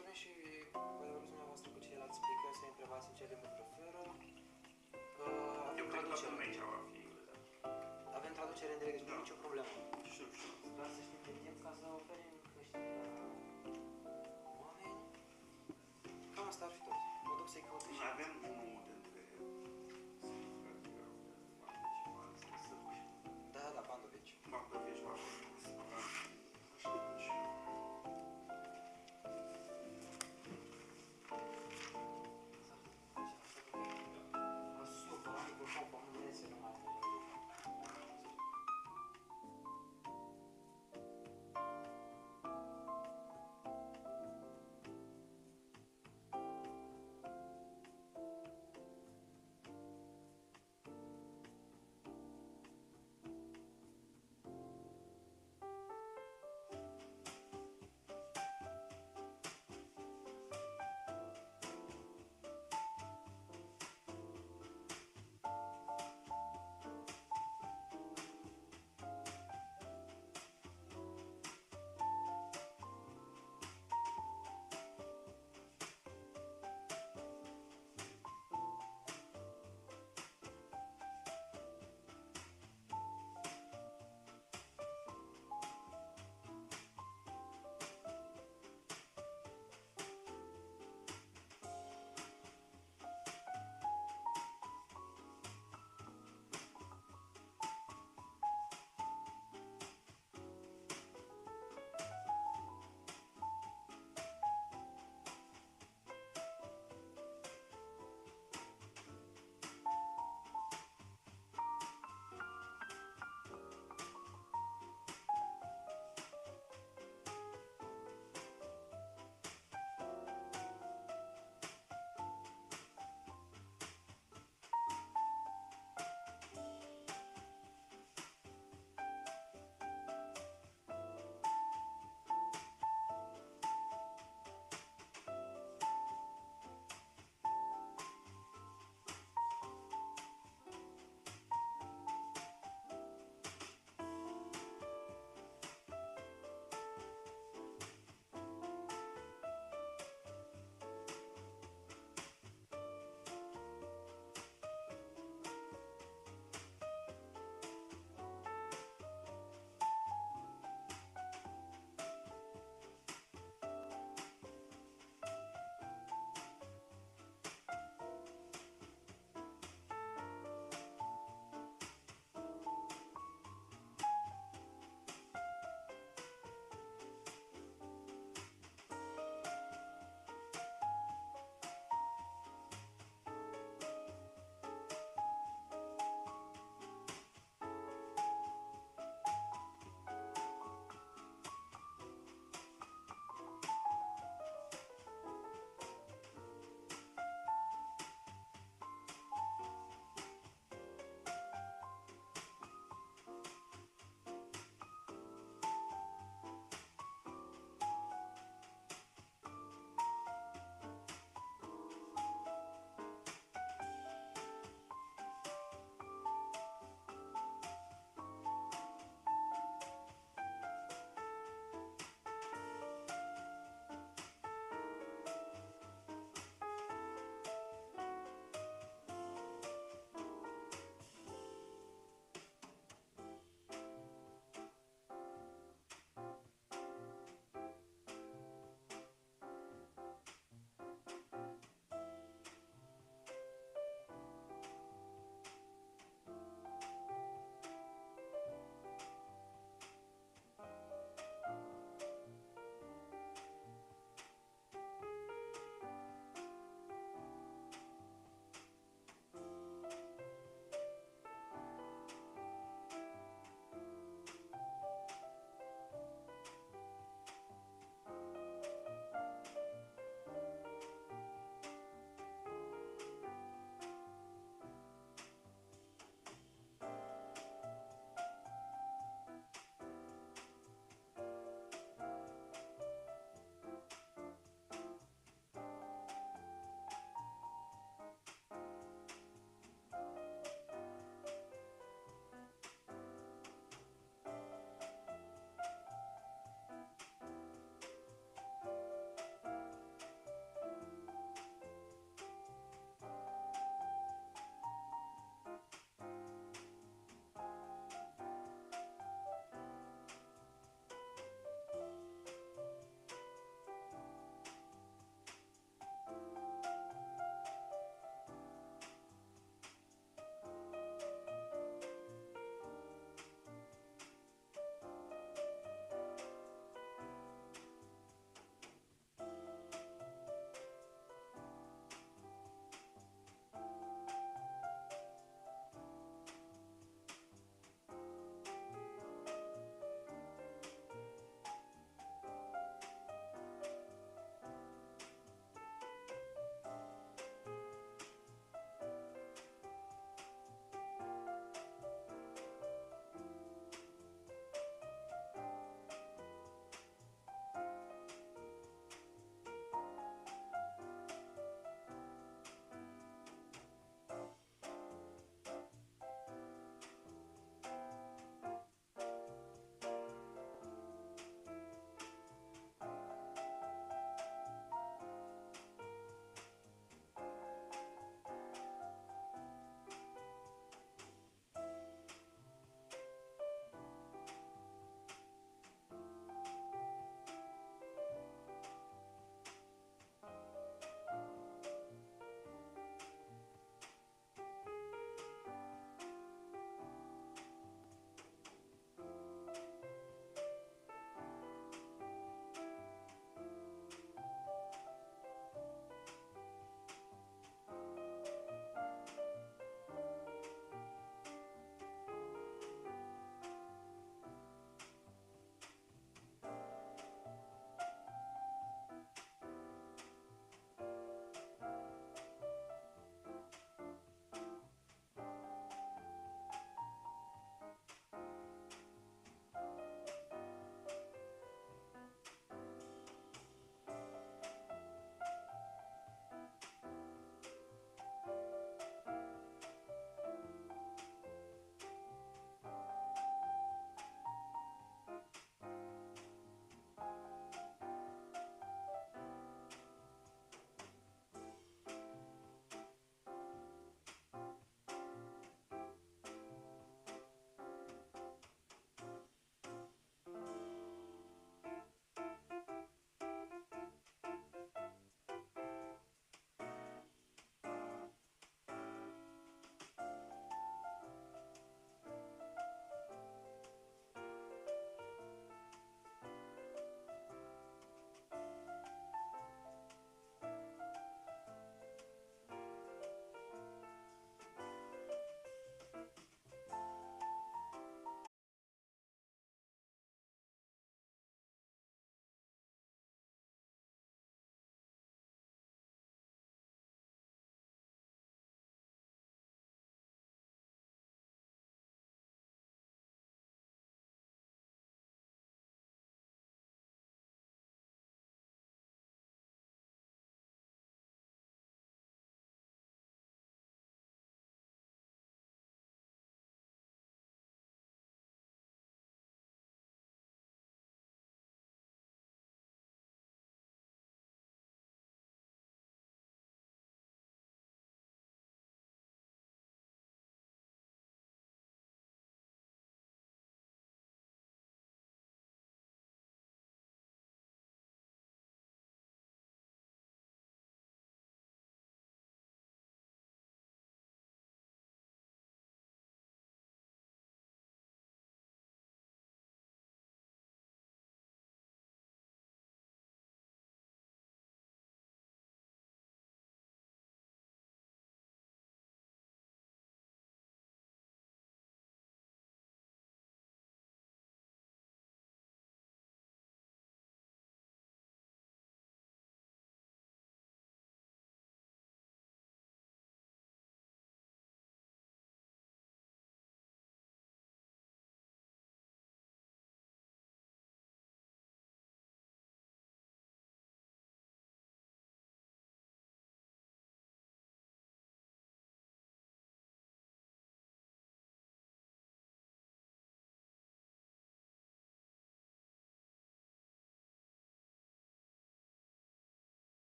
vorbim și poate vorbiți dumneavoastră cu ceilalți speaker, să-i întrebați în ce limbă preferă. Eu cred că toată aici va fi engleză. Avem traducere în direct, deci nu e nicio problemă. Știu. Doar să știm de timp ca să oferim creștere la oameni. Cam asta ar fi tot. Mă duc să-i căut și... Avem unul dintre sărbări. Da, BANDOVIĆ. BANDOVIĆ va fi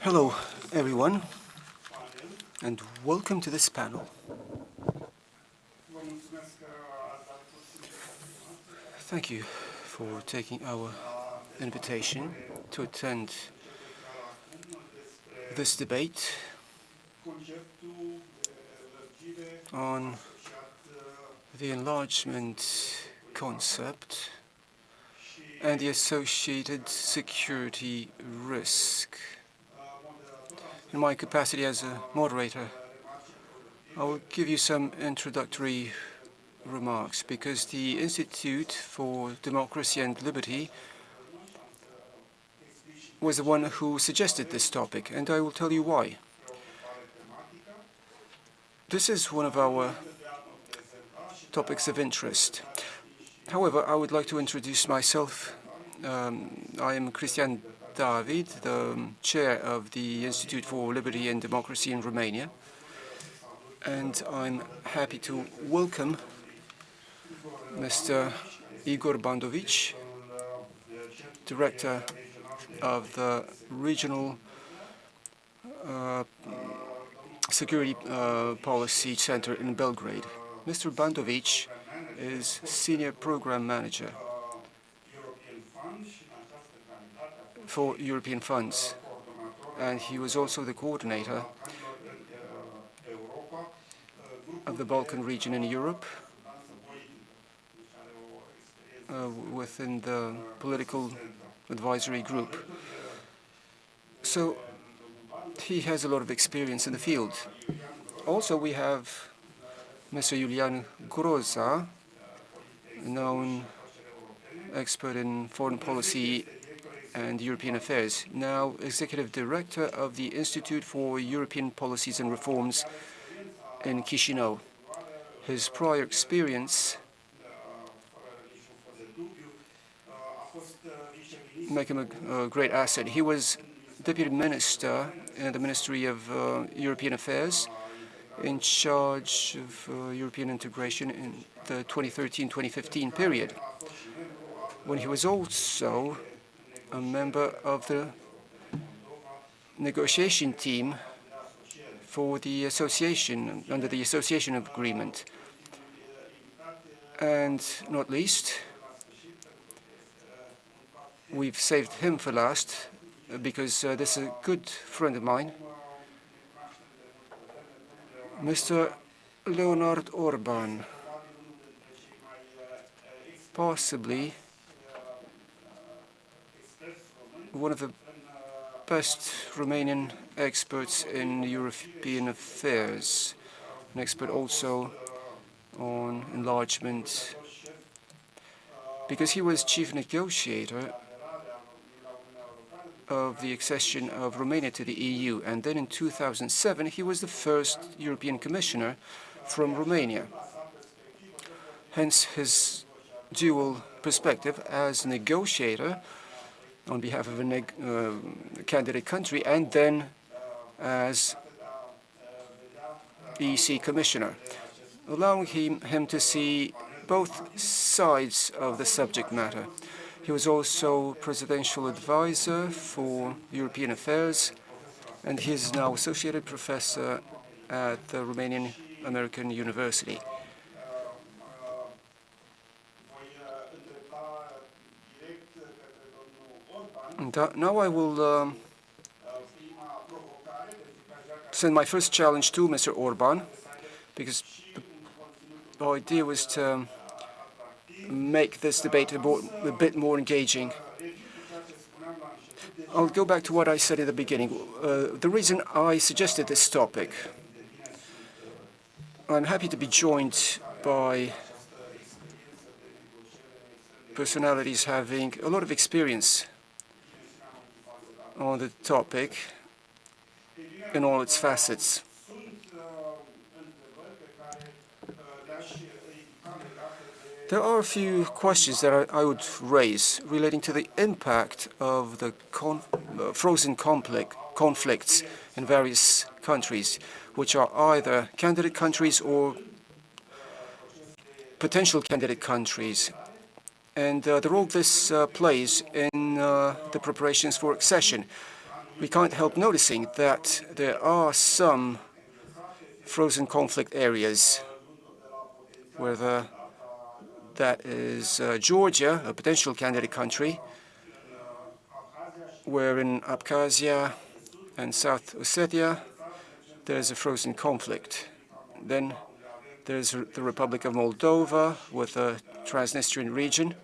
Hello, everyone, and welcome to this panel. Thank you for taking our invitation to attend this debate on the enlargement concept and the associated security risk. In my capacity as a moderator, I will give you some introductory remarks because the Institute for Democracy and Liberty was the one who suggested this topic, and I will tell you why. This is one of our topics of interest. However, I would like to introduce myself. I am Cristian, the chair of the Institute for Liberty and Democracy in Romania, and I'm happy to welcome Mr. Igor BANDOVIĆ, director of the Regional Security Policy Center in Belgrade. Mr. BANDOVIĆ is Senior Program Manager for European funds, and he was also the coordinator of the Balkan region in Europe within the political advisory group. So he has a lot of experience in the field. Also, we have Mr. Iulian GROZA, known expert in foreign policy and European affairs, now Executive Director of the Institute for European Policies and Reforms in Chișinău. His prior experience make him a great asset. He was Deputy Minister in the Ministry of European Affairs, in charge of European integration in the 2013-2015 period, when he was also a member of the negotiation team for the association, under the association agreement. And not least, we've saved him for last because this is a good friend of mine, Mr. Leonard ORBAN, possibly one of the best Romanian experts in European affairs, an expert also on enlargement, because he was chief negotiator of the accession of Romania to the EU, and then in 2007 he was the first European Commissioner from Romania. Hence his dual perspective as negotiator on behalf of a candidate country and then as EC Commissioner, allowing him to see both sides of the subject matter. He was also presidential advisor for European affairs, and he is now associated professor at the Romanian American University. And now I will send my first challenge to Mr. ORBAN, because the idea was to make this debate a bit more engaging. I'll go back to what I said at the beginning. The reason I suggested this topic, I'm happy to be joined by personalities having a lot of experience on the topic in all its facets. There are a few questions that I would raise relating to the impact of the frozen conflicts in various countries, which are either candidate countries or potential candidate countries, and the role this plays in the preparations for accession. We can't help noticing that there are some frozen conflict areas, whether that is Georgia, a potential candidate country, where in Abkhazia and South Ossetia there's a frozen conflict. Then there's the Republic of Moldova with the Transnistrian region.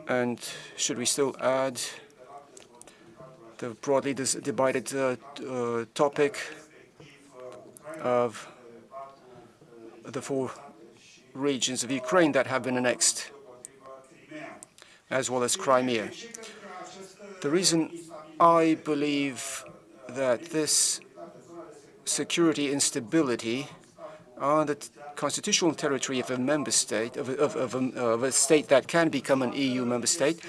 And should we still add the broadly divided topic of the 4 regions of Ukraine that have been annexed, as well as Crimea. The reason I believe that this security instability on the constitutional territory of a member state, of a state that can become an EU member state,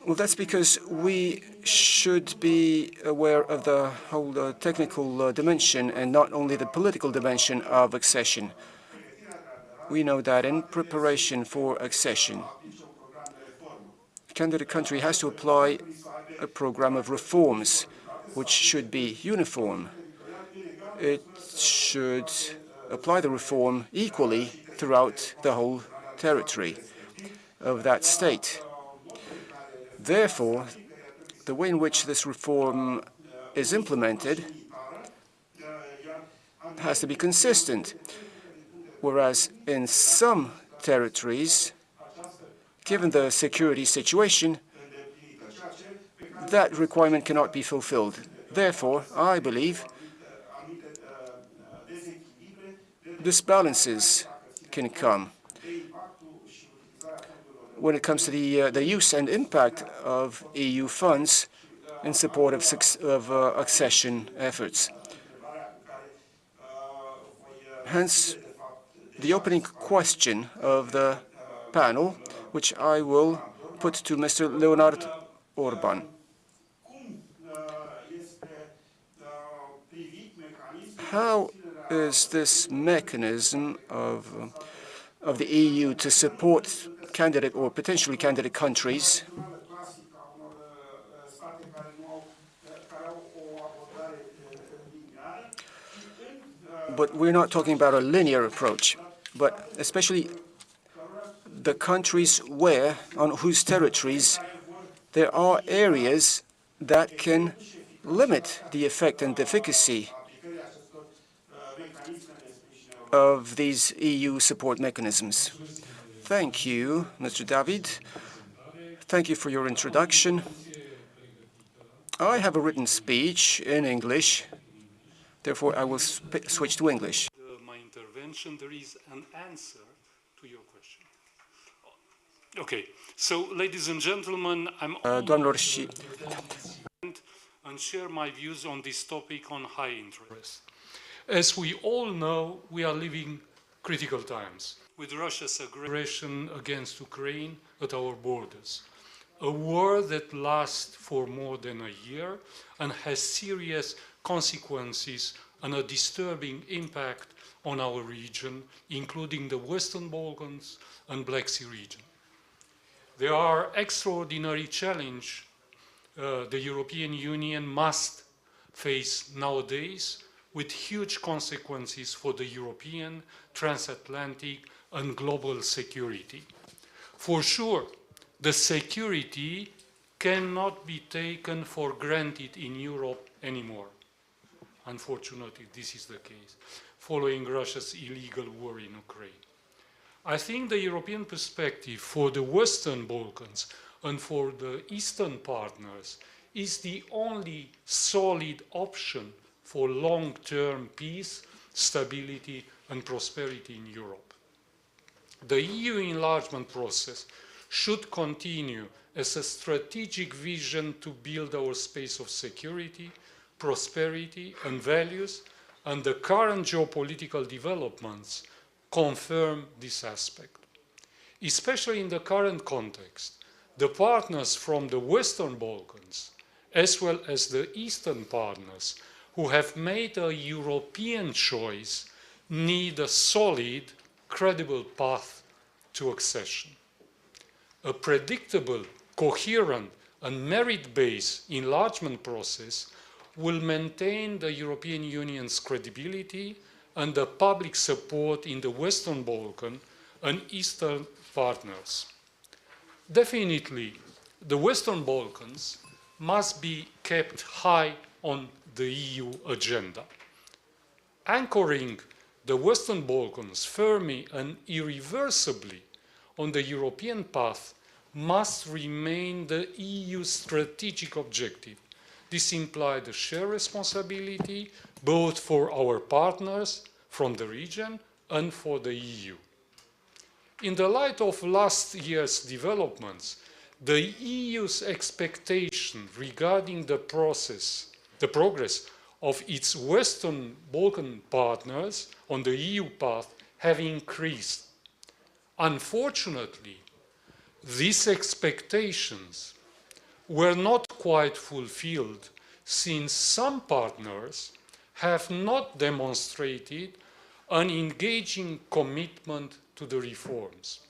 well, that's because we should be aware of the whole technical dimension and not only the political dimension of accession. We know that in preparation for accession, the candidate country has to apply a program of reforms which should be uniform. It should apply the reform equally throughout the whole territory of that state. Therefore, the way in which this reform is implemented has to be consistent, whereas in some territories, given the security situation, that requirement cannot be fulfilled. Therefore, I believe disbalances can come when it comes to the use and impact of EU funds in support of accession efforts. Hence, the opening question of the panel, which I will put to Mr. Leonard ORBAN. How is this mechanism of the EU to support candidate or potentially candidate countries but we're not talking about a linear approach, but especially the countries where, on whose territories, there are areas that can limit the effect and efficacy of these EU support mechanisms. Thank you, Mr. David. Thank you for your introduction. I have a written speech in English, therefore I will switch to English. My intervention, there is an answer to your question. Okay, so ladies and gentlemen, I'm Doamnelor și and share my views on this topic on high interest. As we all know, we are living critical times with Russia's aggression against Ukraine at our borders. A war that lasts for more than a year and has serious consequences and a disturbing impact on our region, including the Western Balkans and Black Sea region. There are extraordinary challenges the European Union must face nowadays, with huge consequences for the European, transatlantic, and global security. For sure, the security cannot be taken for granted in Europe anymore. Unfortunately, this is the case, following Russia's illegal war in Ukraine. I think the European perspective for the Western Balkans and for the Eastern partners is the only solid option for long-term peace, stability, and prosperity in Europe. The EU enlargement process should continue as a strategic vision to build our space of security, prosperity, and values, and the current geopolitical developments confirm this aspect. Especially in the current context, the partners from the Western Balkans, as well as the Eastern partners who have made a European choice, need a solid, credible path to accession. a predictable, coherent, and merit-based enlargement process will maintain the European Union's credibility and the public support in the Western Balkans and Eastern partners. Definitely, the Western Balkans must be kept high on the EU agenda. Anchoring the Western Balkans firmly and irreversibly on the European path must remain the EU's strategic objective. This implies a shared responsibility both for our partners from the region and for the EU. In the light of last year's developments, the EU's expectation regarding the progress of its Western Balkan partners on the EU path have increased. Unfortunately, these expectations were not quite fulfilled, since some partners have not demonstrated an engaging commitment to the reforms.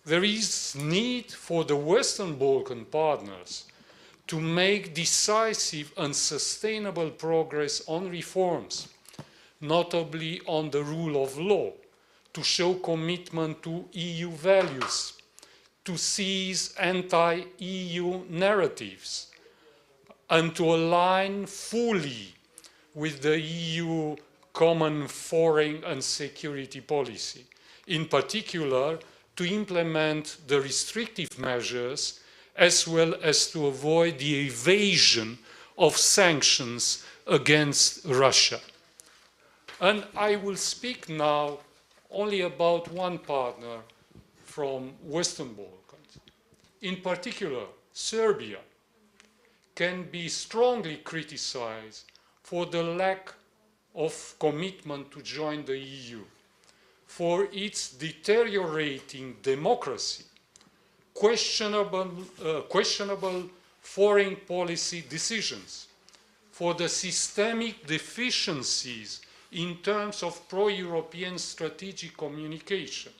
There is need for the Western Balkan partners to make decisive and sustainable progress on reforms, notably on the rule of law, to show commitment to EU values, to seize anti-EU narratives, and to align fully with the EU common foreign and security policy, in particular to implement the restrictive measures as well as to avoid the evasion of sanctions against Russia. And I will speak now only about one partner from Western Balkans. In particular, Serbia can be strongly criticized for the lack of commitment to join the EU, for its deteriorating democracy, questionable foreign policy decisions, for the systemic deficiencies in terms of pro-European strategic communication,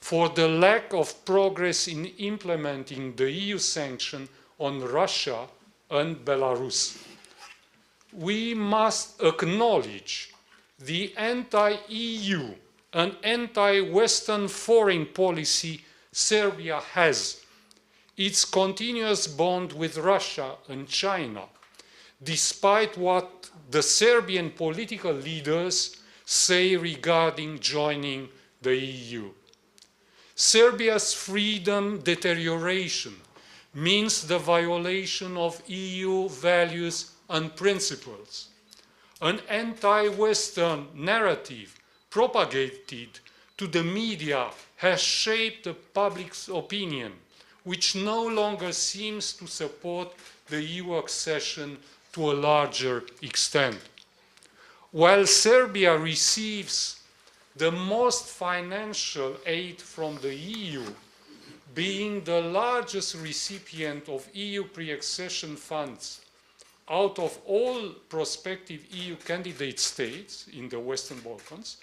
for the lack of progress in implementing the EU sanction on Russia and Belarus. We must acknowledge the anti-EU and anti-Western foreign policy Serbia has, its continuous bond with Russia and China, despite what the Serbian political leaders say regarding joining the EU. Serbia's freedom deterioration means the violation of EU values and principles. An anti-Western narrative propagated to the media has shaped the public's opinion, which no longer seems to support the EU accession to a larger extent. While Serbia receives the most financial aid from the EU, being the largest recipient of EU pre-accession funds out of all prospective EU candidate states in the Western Balkans,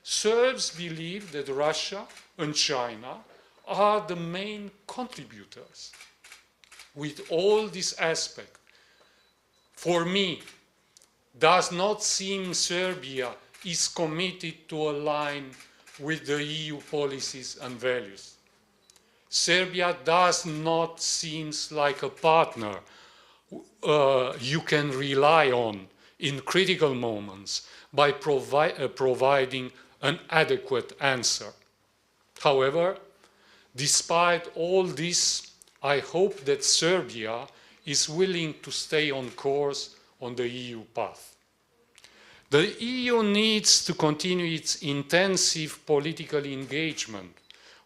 Serbs believe that Russia and China are the main contributors. With all this aspect, for me, does not seem Serbia is committed to align with the EU policies and values. Serbia does not seem like a partner you can rely on in critical moments by providing an adequate answer. However, despite all this, I hope that Serbia is willing to stay on course on the EU path. The EU needs to continue its intensive political engagement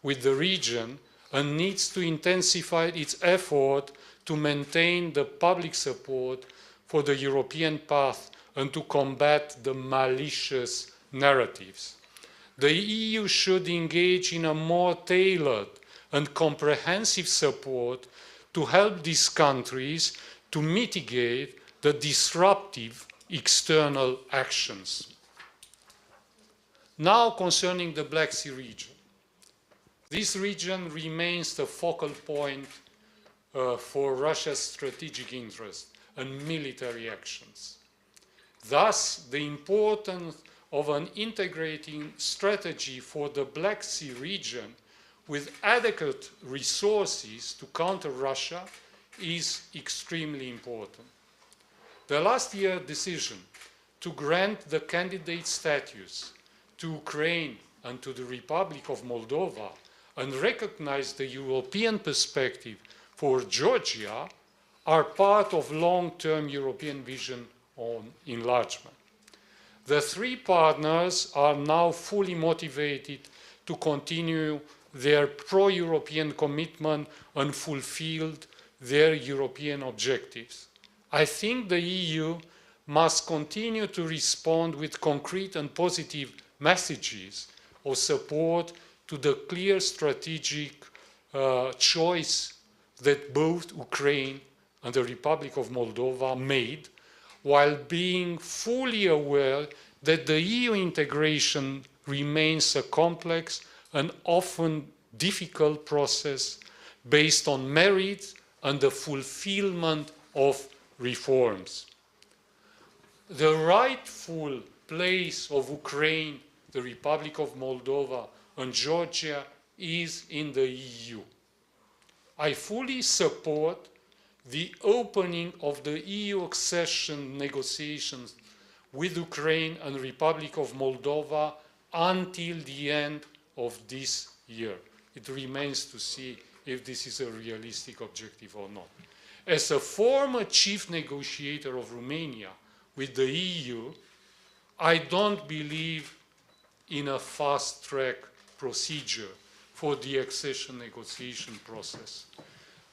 with the region and needs to intensify its effort to maintain the public support for the European path and to combat the malicious narratives. The EU should engage in a more tailored and comprehensive support to help these countries to mitigate the disruptive external actions. Now concerning the Black Sea region. This region remains the focal point for Russia's strategic interest and military actions. Thus, the importance of an integrating strategy for the Black Sea region with adequate resources to counter Russia is extremely important. The last year's decision to grant the candidate status to Ukraine and to the Republic of Moldova and recognize the European perspective for Georgia are part of long-term European vision on enlargement. The three partners are now fully motivated to continue their pro-European commitment and fulfill their European objectives. I think the EU must continue to respond with concrete and positive messages of support to the clear strategic choice that both Ukraine and the Republic of Moldova made, while being fully aware that the EU integration remains a complex and often difficult process based on merit and the fulfillment of reforms. The rightful place of Ukraine, the Republic of Moldova, and Georgia is in the EU. I fully support the opening of the EU accession negotiations with Ukraine and Republic of Moldova until the end of this year. It remains to see if this is a realistic objective or not. As a former chief negotiator of Romania with the EU, I don't believe in a fast-track procedure for the accession negotiation process.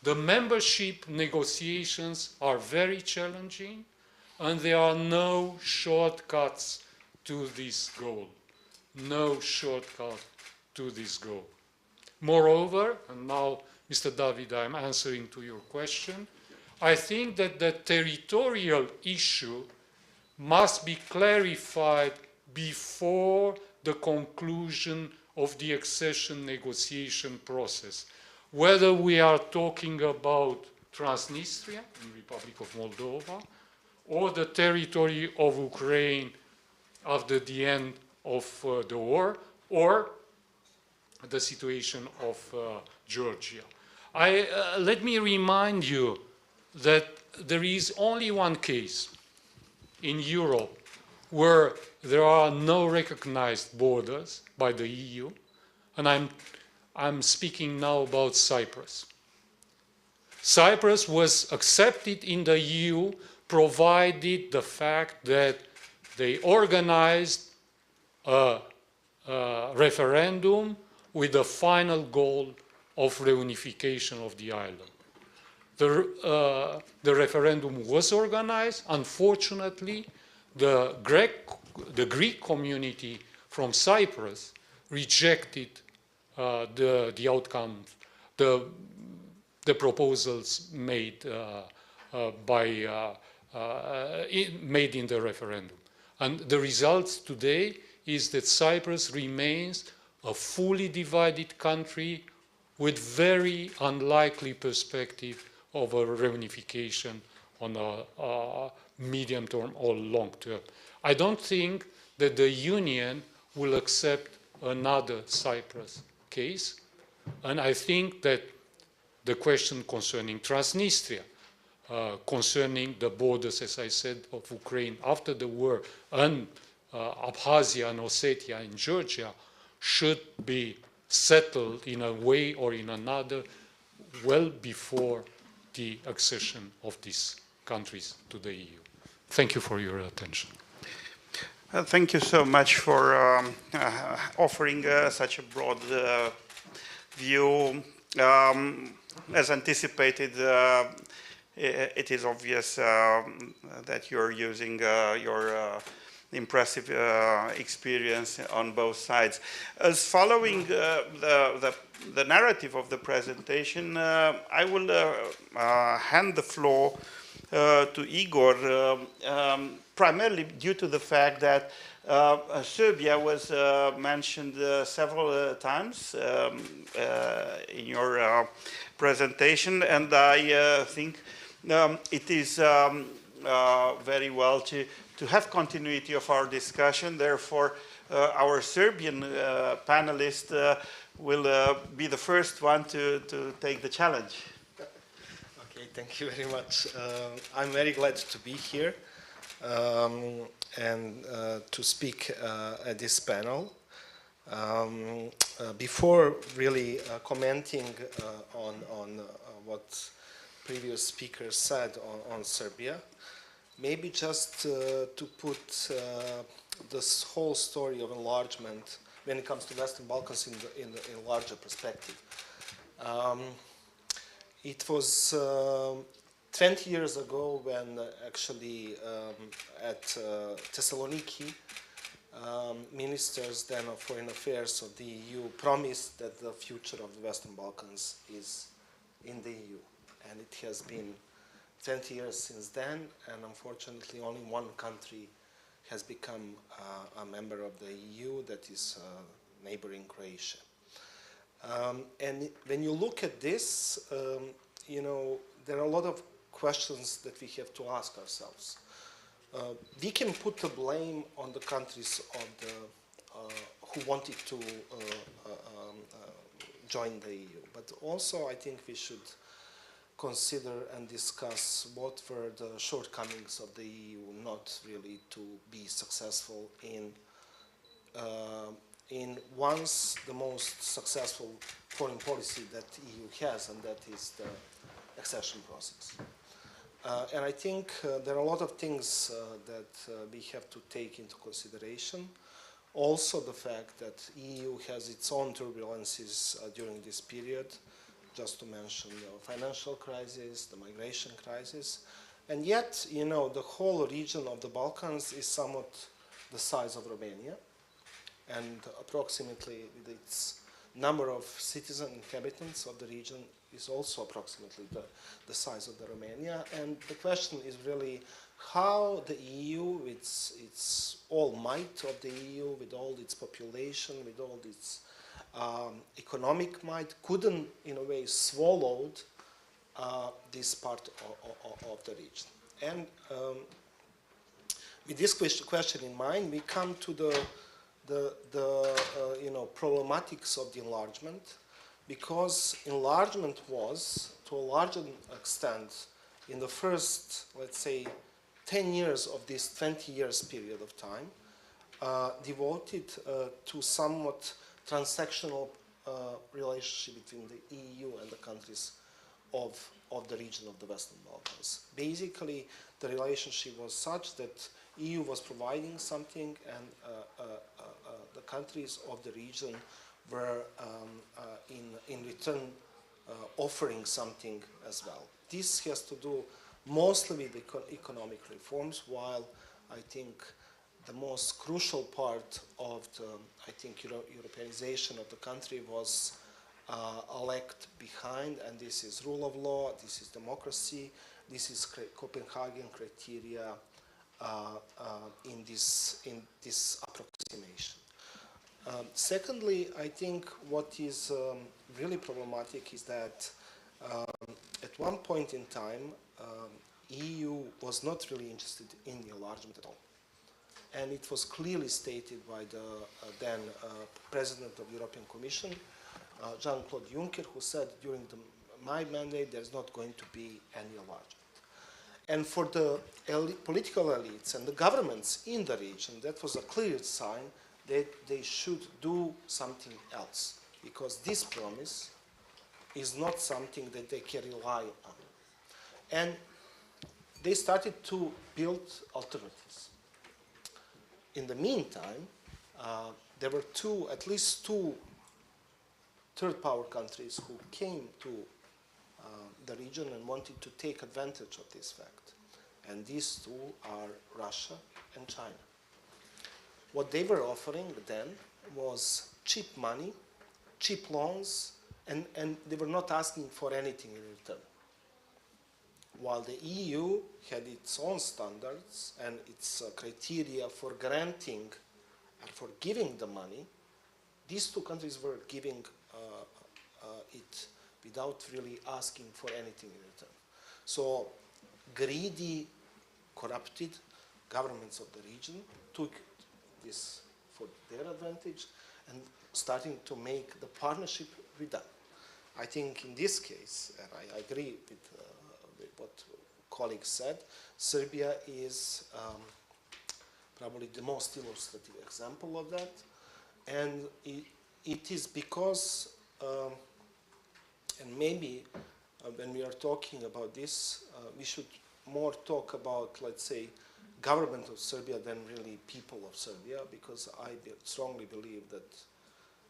The membership negotiations are very challenging, and there are no shortcuts to this goal. No shortcut to this goal. Moreover, and now, Mr. David, I'm answering to your question, I think that the territorial issue must be clarified before the conclusion of the accession negotiation process. Whether we are talking about Transnistria, the Republic of Moldova, or the territory of Ukraine after the end of the war, or the situation of Georgia. Let me remind you that there is only one case in Europe where there are no recognized borders by the EU, and I'm speaking now about Cyprus. Cyprus was accepted in the EU provided the fact that they organized a referendum with the final goal of reunification of the island. The referendum was organized. Unfortunately, the Greek community from Cyprus rejected the outcome, the proposals made made in the referendum. And the result today is that Cyprus remains a fully divided country with very unlikely perspective of a reunification on a medium term or long term. I don't think that the Union will accept another Cyprus case, and I think that the question concerning Transnistria, concerning the borders, as I said, of Ukraine after the war, and Abkhazia and Ossetia and Georgia should be settled in a way or in another well before the accession of these countries to the EU. Thank you for your attention. Thank you so much for offering such a broad view. As anticipated, it is obvious that you're using your impressive experience on both sides. As following the narrative of the presentation, I will hand the floor to Igor, primarily due to the fact that Serbia was mentioned several times in your presentation, and I think it is very well to have continuity of our discussion. Therefore, our Serbian panelist will be the first one to take the challenge. Okay, thank you very much. I'm very glad to be here and to speak at this panel. Before really commenting on what previous speakers said on Serbia, maybe just to put this whole story of enlargement when it comes to Western Balkans in a larger perspective. It was 20 years ago when actually at Thessaloniki, ministers then of foreign affairs of the EU promised that the future of the Western Balkans is in the EU. And it has been 20 years since then, and unfortunately only one country has become a member of the EU, that is neighboring Croatia. And when you look at this, you know, there are a lot of questions that we have to ask ourselves. We can put the blame on the countries of the, who wanted to join the EU, but also I think we should consider and discuss what were the shortcomings of the EU not really to be successful in once the most successful foreign policy that the EU has, and that is the accession process. And I think there are a lot of things that we have to take into consideration. Also the fact that EU has its own turbulences during this period, just to mention the financial crisis, the migration crisis. And yet, you know, the whole region of the Balkans is somewhat the size of Romania, and approximately its number of citizen inhabitants of the region is also approximately the size of the Romania. And the question is really how the EU, with its all might of the EU, with all its population, with all its economic might, couldn't in a way swallowed this part of the region. And with this question in mind, we come to the you know, problematics of the enlargement, because enlargement was, to a larger extent, in the first, let's say, 10 years of this 20 years period of time, devoted to somewhat transactional relationship between the EU and the countries of the region of the Western Balkans. Basically, the relationship was such that EU was providing something, and the countries of the region were in return offering something as well. This has to do mostly with economic reforms, while I think the most crucial part of the, I think, Europeanization of the country was left behind, and this is rule of law, this is democracy, this is Copenhagen criteria in this approximation. Secondly, I think what is really problematic is that at one point in time, EU was not really interested in the enlargement at all. And it was clearly stated by the then President of the European Commission, Jean-Claude Juncker, who said during my mandate there's not going to be any enlargement. And for the political elites and the governments in the region, that was a clear sign that they should do something else, because this promise is not something that they can rely on. And they started to build alternatives. In the meantime, there were at least two third power countries who came to the region and wanted to take advantage of this fact. And these two are Russia and China. What they were offering then was cheap money, cheap loans, and they were not asking for anything in return. While the EU had its own standards and its criteria for granting and for giving the money, these two countries were giving it without really asking for anything in return. So greedy, corrupted governments of the region took this for their advantage and starting to make the partnership with them. I think in this case, and I agree with what colleagues said, Serbia is probably the most illustrative example of that. And it is because, and maybe when we are talking about this, we should more talk about, let's say, government of Serbia than really people of Serbia, because I strongly believe that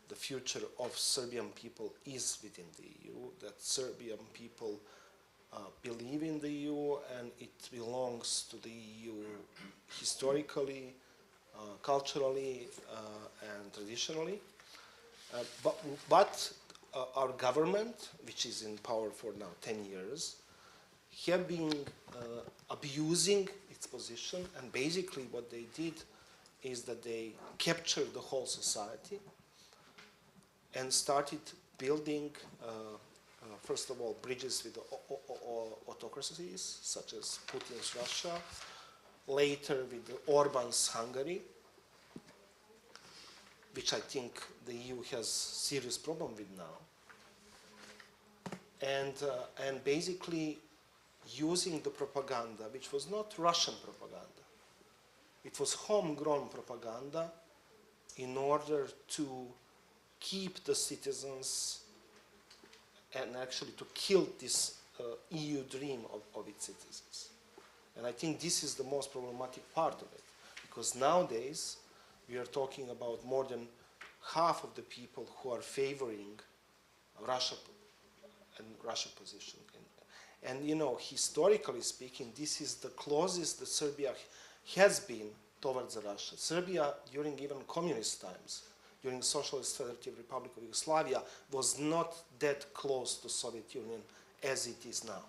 the future of Serbian people is within the EU, that Serbian people believe in the EU, and it belongs to the EU historically, culturally, and traditionally. But our government, which is in power for now 10 years, have been abusing its position, and basically what they did is that they captured the whole society and started building, first of all, bridges with autocracies, such as Putin's Russia, later with Orban's Hungary, which I think the EU has serious problem with now, and basically using the propaganda, which was not Russian propaganda. It was homegrown propaganda in order to keep the citizens and actually to kill this EU dream of its citizens. And I think this is the most problematic part of it, because nowadays we are talking about more than half of the people who are favoring Russia and Russian position. And you know, historically speaking, this is the closest that Serbia has been towards Russia. Serbia, during even communist times, during Socialist Federative Republic of Yugoslavia, was not that close to Soviet Union as it is now.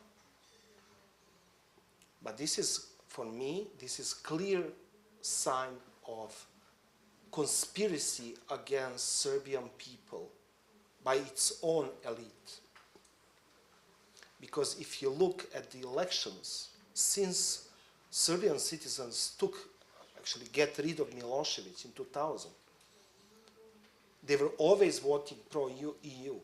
But this is, for me, this is clear sign of conspiracy against Serbian people by its own elite. Because if you look at the elections, since Serbian citizens actually get rid of Milosevic in 2000, they were always voting pro-EU.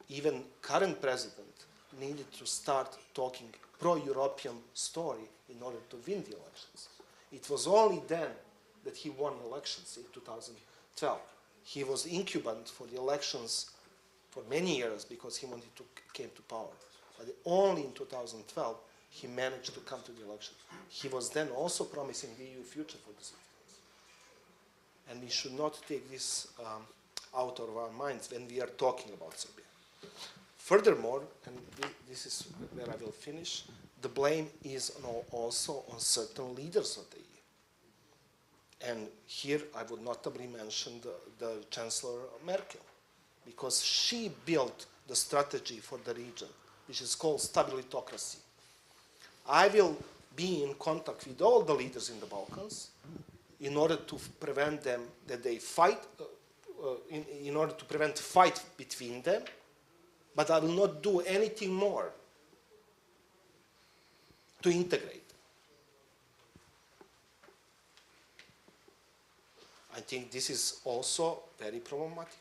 Even current president needed to start talking pro-European story in order to win the elections. It was only then that he won elections in 2012. He was incumbent for the elections for many years because he wanted to came to power. But only in 2012 he managed to come to the election. He was then also promising the EU future for the citizens. And we should not take this out of our minds when we are talking about Serbia. Furthermore, and this is where I will finish, the blame is also on certain leaders of the EU. And here I would notably mention the Chancellor Merkel, because she built the strategy for the region, which is called stabilitocracy. I will be in contact with all the leaders in the Balkans in order to prevent them that they fight, in order to prevent fight between them, but I will not do anything more to integrate. I think this is also very problematic,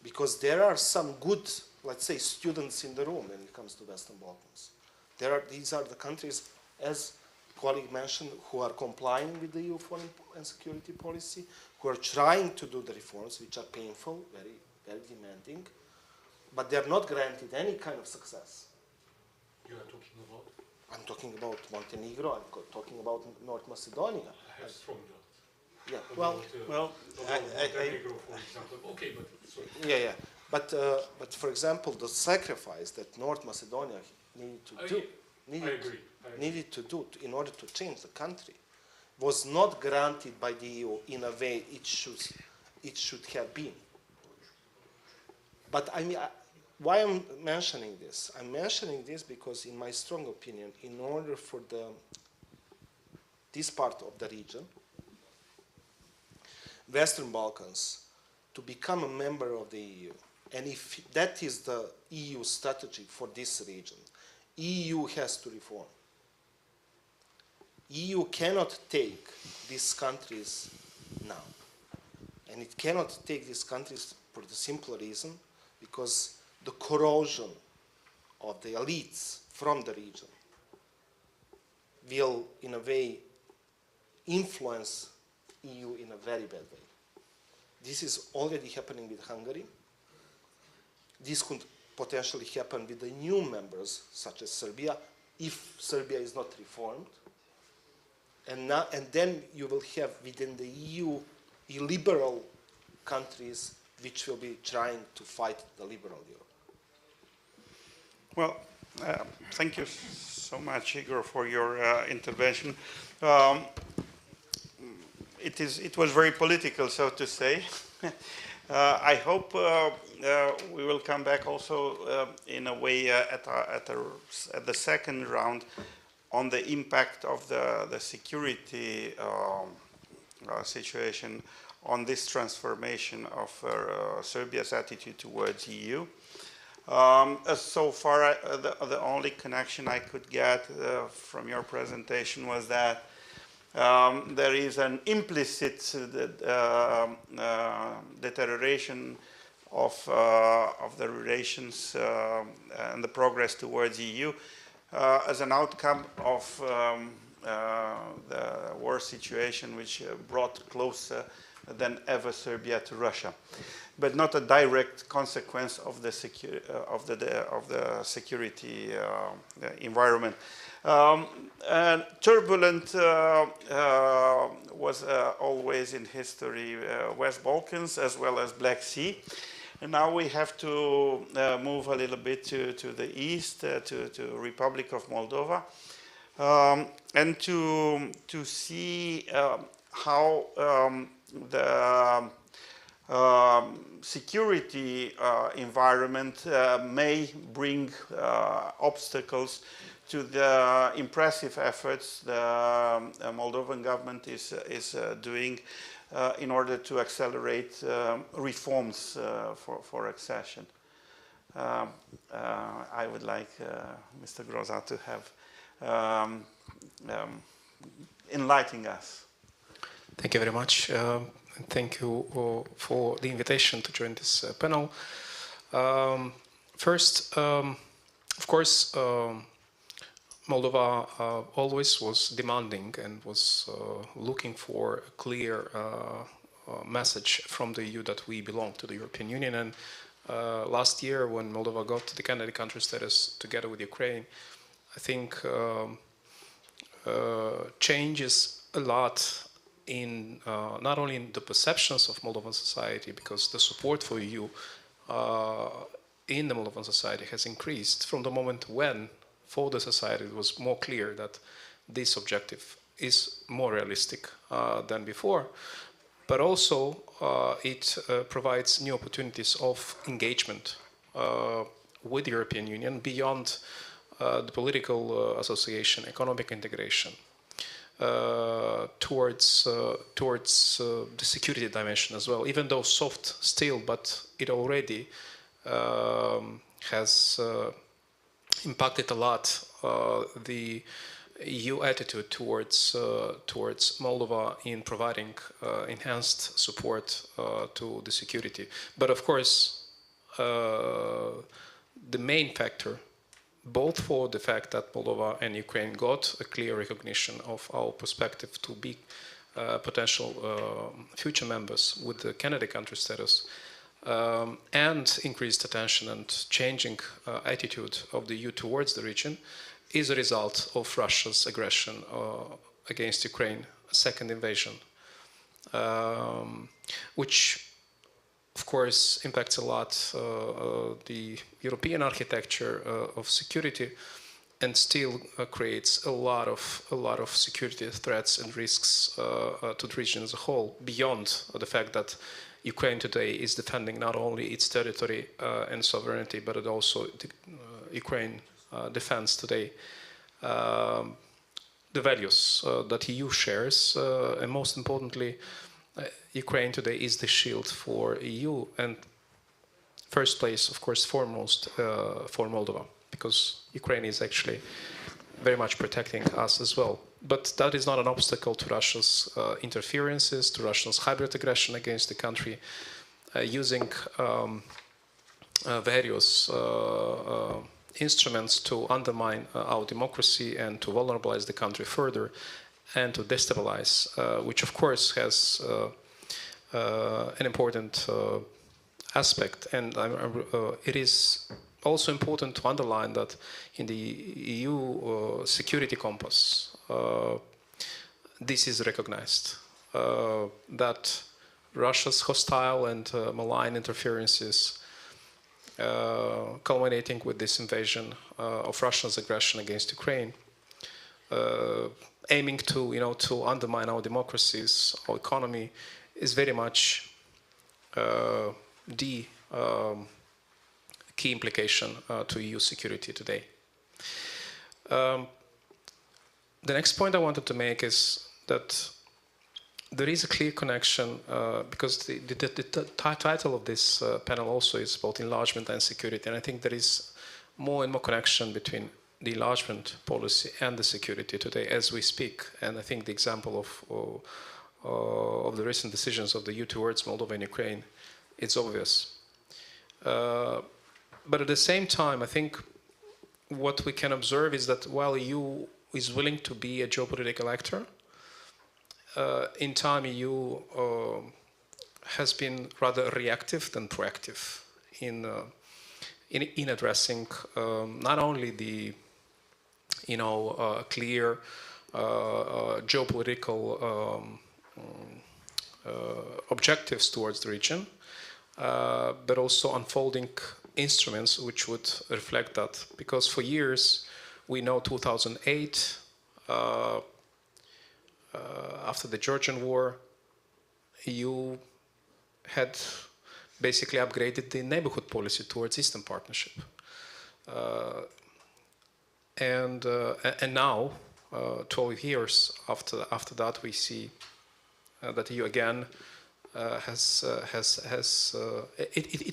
because there are some good, let's say, students in the room when it comes to Western Balkans. These are the countries, as colleague mentioned, who are complying with the EU foreign and security policy, who are trying to do the reforms, which are painful, very, very demanding, but they are not granted any kind of success. You are talking about? I'm talking about Montenegro, I'm talking about North Macedonia. I have strong doubts. Yeah, About, well, Montenegro, for example. Okay, but sorry. yeah. But for example, the sacrifice that North Macedonia needed to do in order to change the country was not granted by the EU in a way it should have been. But I mean, why I'm mentioning this? I'm mentioning this because, in my strong opinion, in order for the this part of the region, Western Balkans, to become a member of the EU. And if that is the EU strategy for this region, EU has to reform. EU cannot take these countries now. And it cannot take these countries for the simple reason because the corrosion of the elites from the region will, in a way, influence EU in a very bad way. This is already happening with Hungary. This could potentially happen with the new members, such as Serbia, if Serbia is not reformed. And then you will have within the EU illiberal countries which will be trying to fight the liberal Europe. Well, thank you so much, Igor, for your intervention. It was very political, so to say. I hope we will come back also in a way at the second round on the impact of the security situation on this transformation of Serbia's attitude towards EU. So far, the only connection I could get from your presentation was that there is an implicit deterioration of the relations and the progress towards EU as an outcome of the war situation, which brought closer than ever Serbia to Russia, but not a direct consequence of the security environment. Turbulent was always in history West Balkans as well as Black Sea. And now we have to move a little bit to the east, to Republic of Moldova, and to see how the security environment may bring obstacles to the impressive efforts the Moldovan government is doing in order to accelerate reforms for accession. I would like Mr. GROZA to have enlightening us. Thank you very much. Thank you for the invitation to join this panel. First, of course, Moldova always was demanding and was looking for a clear message from the EU that we belong to the European Union. And last year, when Moldova got the candidate country status together with Ukraine, I think changes a lot in not only in the perceptions of Moldovan society, because the support for EU in the Moldovan society has increased from the moment when, for the society, it was more clear that this objective is more realistic than before. But also, it provides new opportunities of engagement with the European Union beyond the political association, economic integration, towards the security dimension as well, even though soft still, but it already has impacted a lot the EU attitude towards Moldova in providing enhanced support to the security. But of course, the main factor, both for the fact that Moldova and Ukraine got a clear recognition of our perspective to be potential future members with the candidate country status, and increased attention and changing attitude of the EU towards the region, is a result of Russia's aggression against Ukraine, a second invasion, which of course impacts a lot the European architecture of security, and still creates a lot of security threats and risks to the region as a whole, beyond the fact that Ukraine today is defending not only its territory and sovereignty, but also Ukraine defends today the values that EU shares, and most importantly, Ukraine today is the shield for EU, and first place, of course, foremost for Moldova, because Ukraine is actually very much protecting us as well. But that is not an obstacle to Russia's interferences, to Russia's hybrid aggression against the country, using various instruments to undermine our democracy and to vulnerabilize the country further and to destabilize, which of course has an important aspect. And it is also important to underline that in the EU security compass, this is recognized, that Russia's hostile and malign interferences culminating with this invasion of Russia's aggression against Ukraine, aiming to, to undermine our democracies, our economy, is very much the key implication to EU security today. The next point I wanted to make is that there is a clear connection, because the title of this panel also is about enlargement and security, and I think there is more and more connection between the enlargement policy and the security today as we speak. And I think the example of the recent decisions of the EU towards Moldova and Ukraine, it's obvious. But at the same time, I think what we can observe is that while EU is willing to be a geopolitical actor, in time EU has been rather reactive than proactive in addressing not only the clear geopolitical objectives towards the region, but also unfolding instruments which would reflect that. Because for years, we know 2008, after the Georgian War, EU had basically upgraded the neighborhood policy towards Eastern Partnership. And now, 12 years after that, we see that EU again it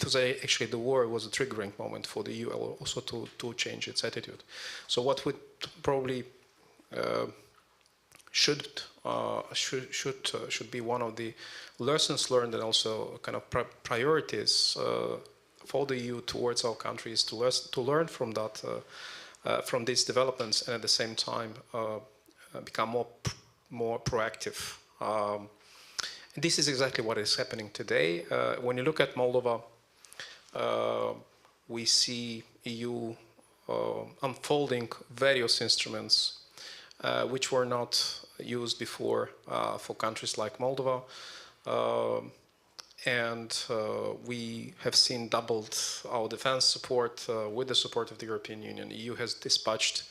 was actually the war was a triggering moment for the EU also to change its attitude. So what would probably should be one of the lessons learned and also kind of priorities for the EU towards our countries to learn from that from these developments, and at the same time become more proactive. This is exactly what is happening today. When you look at Moldova, we see EU unfolding various instruments which were not used before for countries like Moldova. And we have seen doubled our defense support with the support of the European Union. EU has dispatched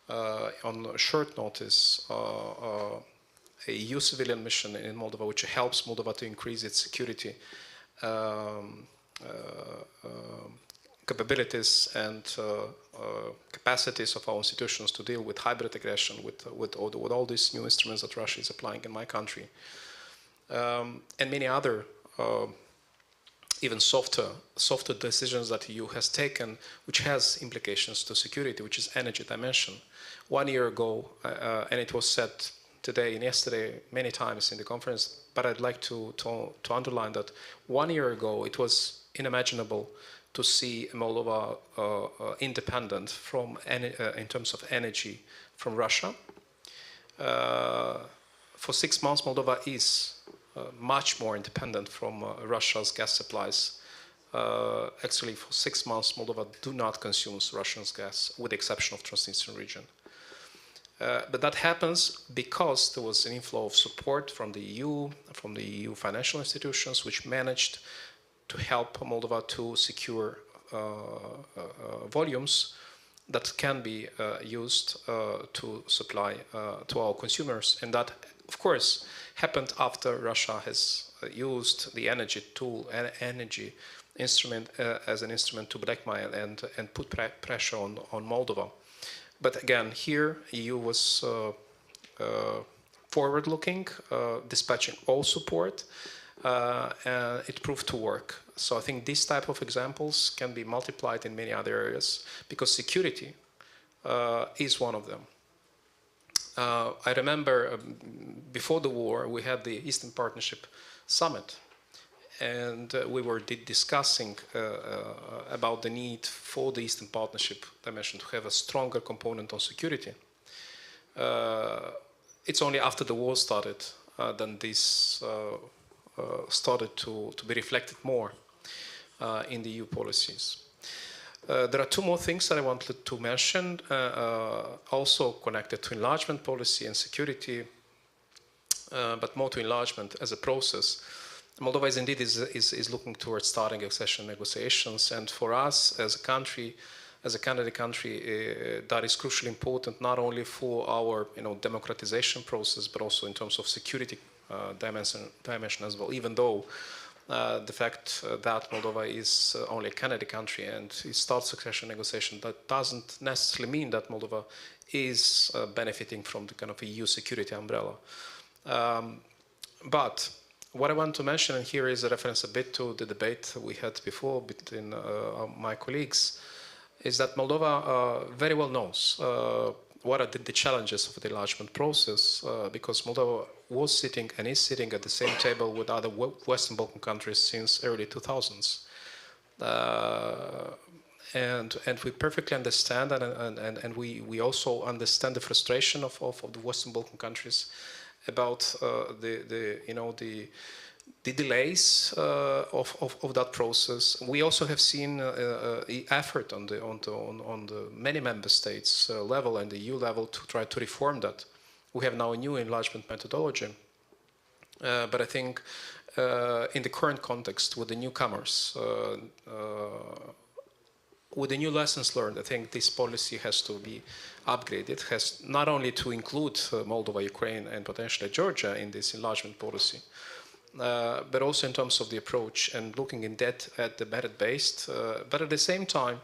on short notice a EU civilian mission in Moldova, which helps Moldova to increase its security capabilities and capacities of our institutions to deal with hybrid aggression, with all these new instruments that Russia is applying in my country, and many other even softer decisions that EU has taken, which has implications to security, which is energy dimension. 1 year ago, and it was said today and yesterday many times in the conference, but I'd like to underline that 1 year ago it was unimaginable to see Moldova independent from in terms of energy from Russia. For 6 months, Moldova is much more independent from Russia's gas supplies. Actually, for 6 months, Moldova do not consume Russian gas, with the exception of Transnistrian region. But that happens because there was an inflow of support from the EU financial institutions, which managed to help Moldova to secure volumes that can be used to supply to our consumers. And that, of course, happened after Russia has used the energy tool, energy instrument as an instrument to blackmail and put pressure on Moldova. But again, here EU was forward-looking, dispatching all support, and it proved to work. So I think this type of examples can be multiplied in many other areas, because security is one of them. I remember before the war, we had the Eastern Partnership Summit, and we were discussing about the need for the Eastern Partnership dimension to have a stronger component on security. It's only after the war started then this started to be reflected more in the EU policies. There are two more things that I wanted to mention, also connected to enlargement policy and security, but more to enlargement as a process. Moldova is looking towards starting accession negotiations, and for us as a country, as a candidate country, that is crucially important, not only for our democratization process, but also in terms of security dimension as well, even though the fact that Moldova is only a candidate country and it starts accession negotiation, that doesn't necessarily mean that Moldova is benefiting from the kind of EU security umbrella. But what I want to mention, and here is a reference a bit to the debate we had before between my colleagues, is that Moldova very well knows what are the challenges of the enlargement process, because Moldova was sitting and is sitting at the same table with other Western Balkan countries since early 2000s. And we perfectly understand, and we also understand the frustration of the Western Balkan countries about the delays of that process. We also have seen the effort on the many member states level and the EU level to try to reform that. We have now a new enlargement methodology, but I think in the current context with the newcomers, with the new lessons learned, I think this policy has to be upgraded, has not only to include Moldova, Ukraine, and potentially Georgia in this enlargement policy, but also in terms of the approach and looking in depth at the merit-based, but at the same time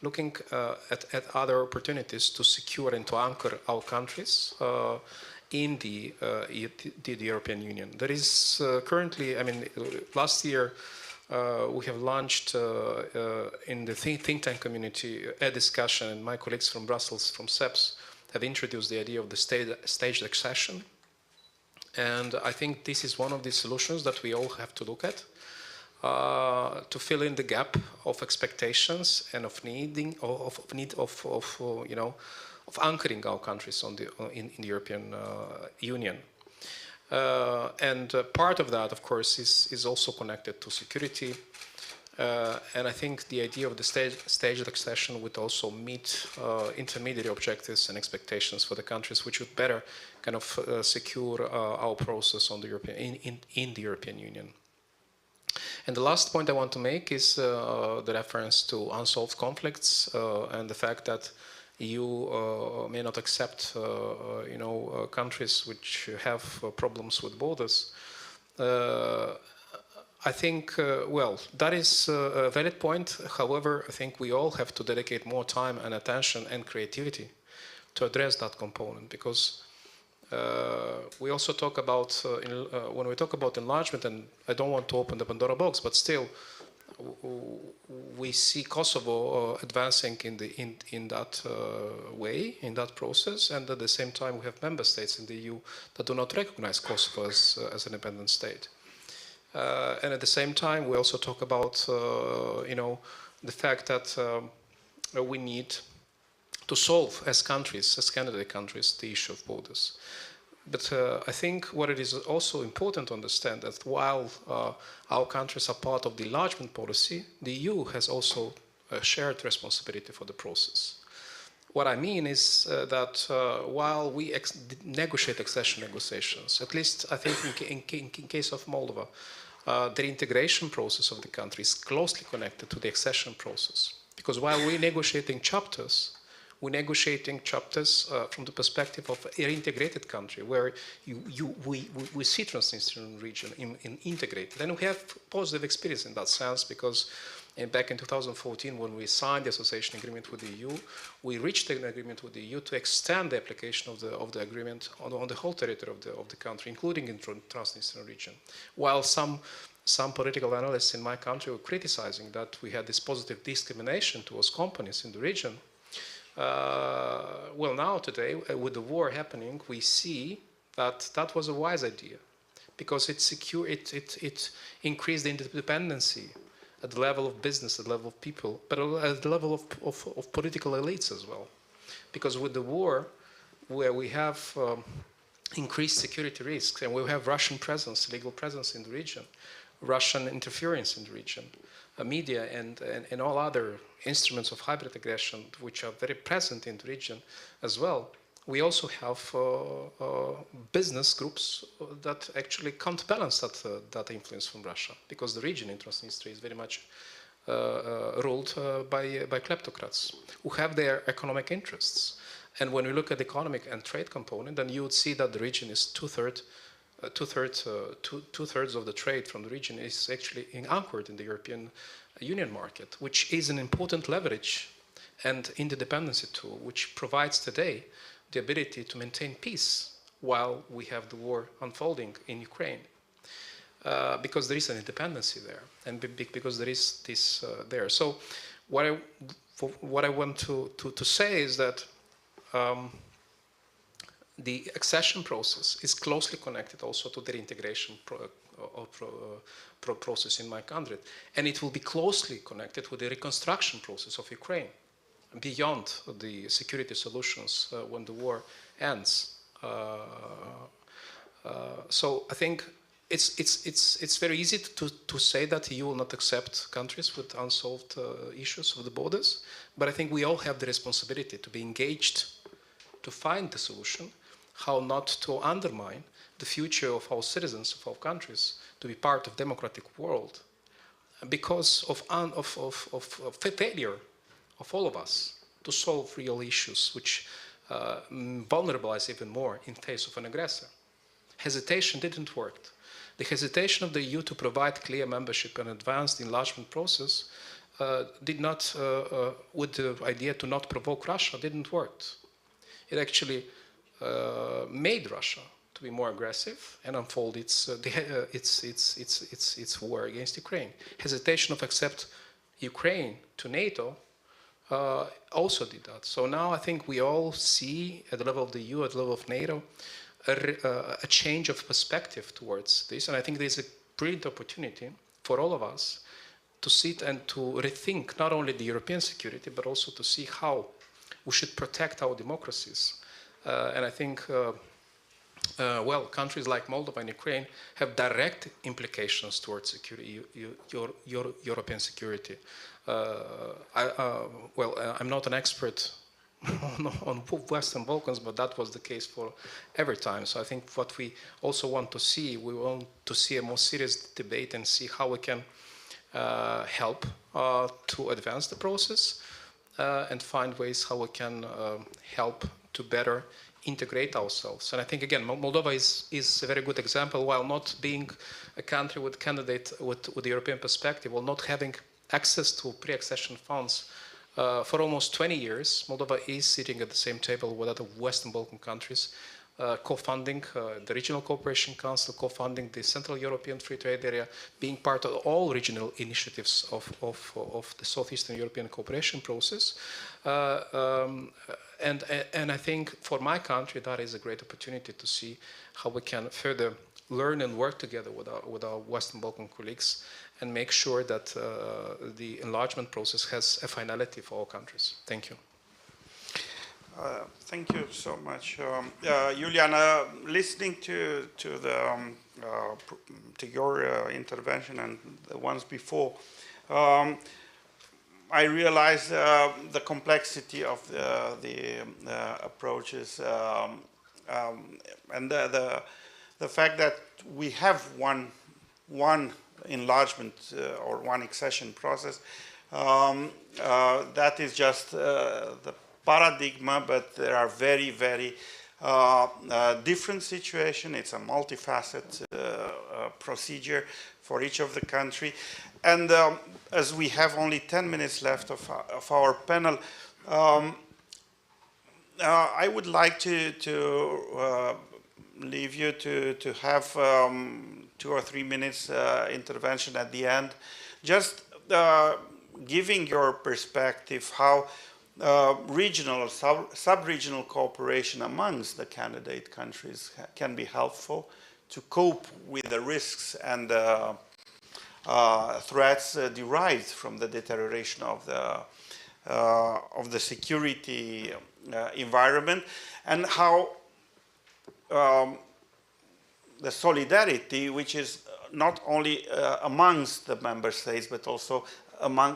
looking at other opportunities to secure and to anchor our countries in the European Union. There is currently, I mean, last year we have launched in the think tank community a discussion, and my colleagues from Brussels, from SEPS, have introduced the idea of the staged accession. And I think this is one of the solutions that we all have to look at to fill in the gap of expectations and of need of anchoring our countries in the European Union. And part of that, of course, is also connected to security. And I think the idea of the staged accession would also meet intermediary objectives and expectations for the countries, which would better kind of secure our process on the in the European Union. And the last point I want to make is the reference to unsolved conflicts and the fact that EU may not accept countries which have problems with borders. I think, well, that is a valid point. However, I think we all have to dedicate more time and attention and creativity to address that component, because we also talk about, when we talk about enlargement, and I don't want to open the Pandora box, but still, we see Kosovo advancing in that way, in that process, and at the same time we have member states in the EU that do not recognize Kosovo as an independent state. And at the same time, we also talk about, the fact that we need to solve as countries, as candidate countries, the issue of borders. But I think what it is also important to understand that while our countries are part of the enlargement policy, the EU has also a shared responsibility for the process. What I mean is that while we negotiate accession negotiations, at least I think in case of Moldova, the integration process of the country is closely connected to the accession process. Because while we're negotiating chapters, from the perspective of an integrated country, where we see Transnistrian region in integrated. Then we have positive experience in that sense, because And back in 2014, when we signed the association agreement with the EU, we reached an agreement with the EU to extend the application of the agreement on the whole territory of the country, including in Transnistrian region. While some political analysts in my country were criticizing that we had this positive discrimination towards companies in the region, well, now today, with the war happening, we see that that was a wise idea, because it increased the independency at the level of business, at the level of people, but at the level of political elites as well. Because with the war, where we have increased security risks, and we have Russian presence, legal presence in the region, Russian interference in the region, media and all other instruments of hybrid aggression, which are very present in the region as well, we also have business groups that actually counterbalance that influence from Russia, because the region in Transnistria is very much ruled by kleptocrats who have their economic interests. And when we look at the economic and trade component, then you would see that the region is two-thirds of the trade from the region is actually anchored in the European Union market, which is an important leverage and interdependency tool, which provides today the ability to maintain peace while we have the war unfolding in Ukraine, because there is an independency there, and because there is this there. So what I want to say is that the accession process is closely connected also to the integration process in my country, and it will be closely connected with the reconstruction process of Ukraine beyond the security solutions when the war ends. So I think it's very easy to say that you will not accept countries with unsolved issues of the borders, but I think we all have the responsibility to be engaged to find the solution, how not to undermine the future of our citizens, of our countries, to be part of democratic world, because of failure of all of us to solve real issues which vulnerabilize even more in face of an aggressor. Hesitation didn't work. The hesitation of the EU to provide clear membership and advance the enlargement process did not, with the idea to not provoke Russia, didn't work. It actually made Russia to be more aggressive and unfold its war against Ukraine. Hesitation of accept Ukraine to NATO also did that. So now I think we all see at the level of the EU, at the level of NATO, a change of perspective towards this. And I think there's a brilliant opportunity for all of us to sit and to rethink not only the European security, but also to see how we should protect our democracies. And I think, well, countries like Moldova and Ukraine have direct implications towards security, European security. I'm not an expert on Western Balkans, but that was the case for every time. So I think what we also want to see, we want to see a more serious debate and see how we can help to advance the process and find ways how we can help to better integrate ourselves. And I think, again, Moldova is a very good example. While not being a country with candidate with the European perspective, while not having access to pre-accession funds for almost 20 years, Moldova is sitting at the same table with other Western Balkan countries, co-funding the Regional Cooperation Council, co-funding the Central European Free Trade Area, being part of all regional initiatives of the Southeastern European cooperation process. And I think for my country, that is a great opportunity to see how we can further learn and work together with our Western Balkan colleagues and make sure that the enlargement process has a finality for all countries. Thank you. Thank you so much, Iulian. Listening to your intervention and the ones before, I realize the complexity of the approaches and the fact that we have one enlargement or one accession process. That is just the paradigm, but there are very, very different situations. It's a multifaceted procedure for each of the country. And as we have only 10 minutes left of our panel, I would like to leave you to have 2 or 3 minutes intervention at the end, just giving your perspective how regional or sub-regional cooperation amongst the candidate countries can be helpful to cope with the risks and threats derived from the deterioration of the security environment, and how the solidarity, which is not only amongst the member states, but also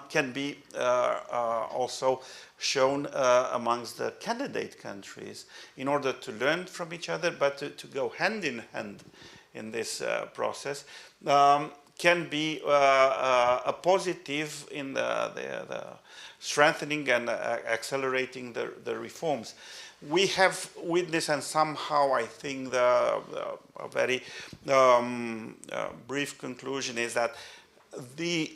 can be also shown amongst the candidate countries in order to learn from each other, but to go hand in hand in this process, can be a positive in the strengthening and accelerating the reforms. We have witnessed, and somehow I think a very brief conclusion is that the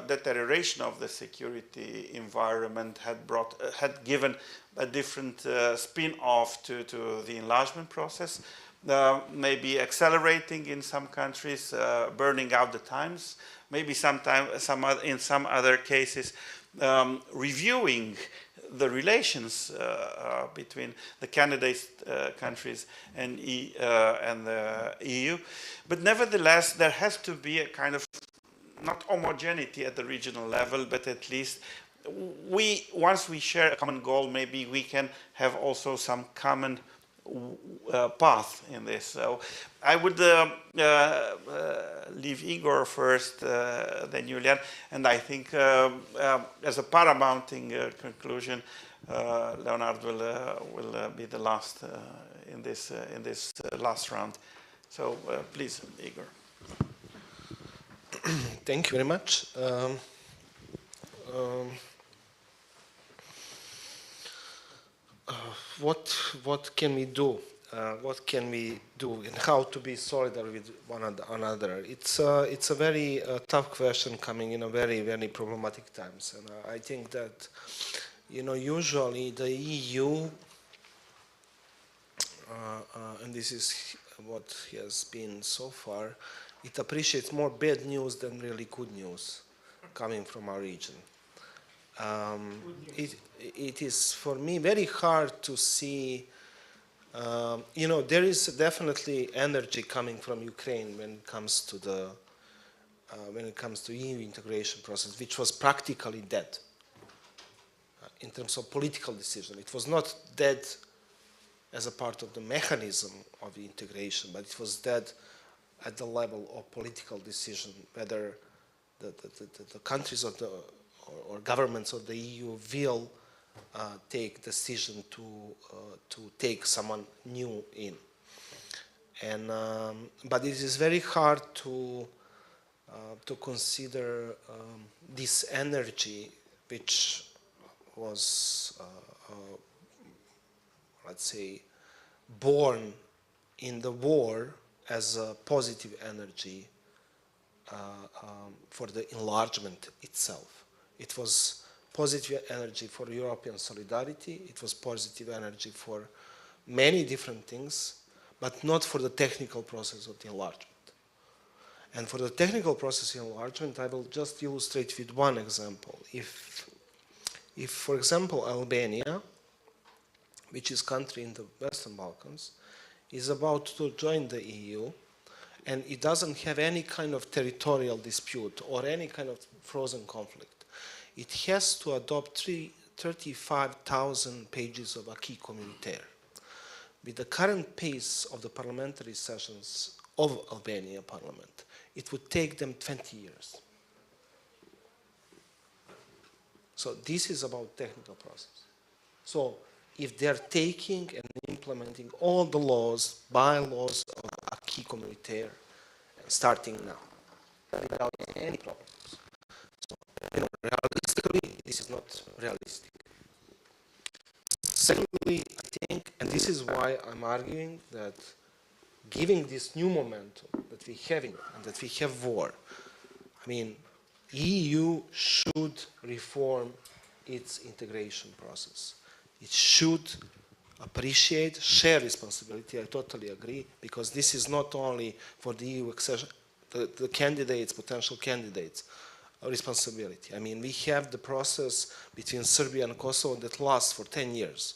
deterioration of the security environment had given a different spin-off to the enlargement process, maybe accelerating in some countries, burning out the times, maybe in some other cases reviewing the relations between the candidate countries and the EU. But nevertheless, there has to be a kind of not homogeneity at the regional level, but at least once we share a common goal, maybe we can have also some common path in this. So I would leave Igor first, then Iulian, and I think as a paramounting conclusion, Leonard will be the last in this last round. So please, Igor. Thank you very much. What can we do? What can we do, and how to be solidary with one another? It's a very tough question coming in a very problematic times, and I think that usually the EU, and this is what has been so far, it appreciates more bad news than really good news coming from our region. It is for me very hard to see. There is definitely energy coming from Ukraine when it comes to the EU integration process, which was practically dead in terms of political decision. It was not dead as a part of the mechanism of the integration, but it was dead at the level of political decision, whether the countries of or governments of the EU will take decision to take someone new in, and but it is very hard to consider this energy, which was let's say born in the war, as a positive energy for the enlargement itself. It was positive energy for European solidarity. It was positive energy for many different things, but not for the technical process of the enlargement. And for the technical process of enlargement, I will just illustrate with one example. If for example, Albania, which is a country in the Western Balkans, is about to join the EU, and it doesn't have any kind of territorial dispute or any kind of frozen conflict, it has to adopt 35,000 pages of acquis communautaire. With the current pace of the parliamentary sessions of Albania parliament, it would take them 20 years. So this is about technical process. So if they're taking and implementing all the laws, bylaws of acquis communautaire, starting now, without any problems. So, realistically, this is not realistic. Secondly, I think, and this is why I'm arguing that giving this new momentum that we're having and that we have war, I mean, EU should reform its integration process. It should appreciate, share responsibility, I totally agree, because this is not only for the EU accession, the candidates, potential candidates, responsibility. I mean, we have the process between Serbia and Kosovo that lasts for 10 years,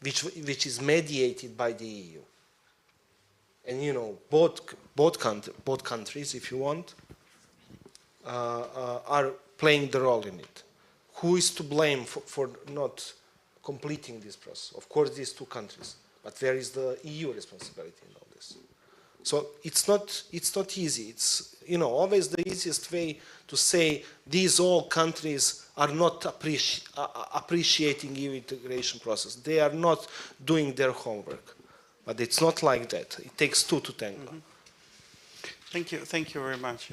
which is mediated by the EU. And you know, both countries, if you want, are playing the role in it. Who is to blame for not completing this process? Of course, these two countries. But where is the EU responsibility in all this? So it's not easy. It's, you know, always the easiest way to say these all countries are not appreciating EU integration process. They are not doing their homework. But it's not like that. It takes two to tango. Mm-hmm. Thank you very much,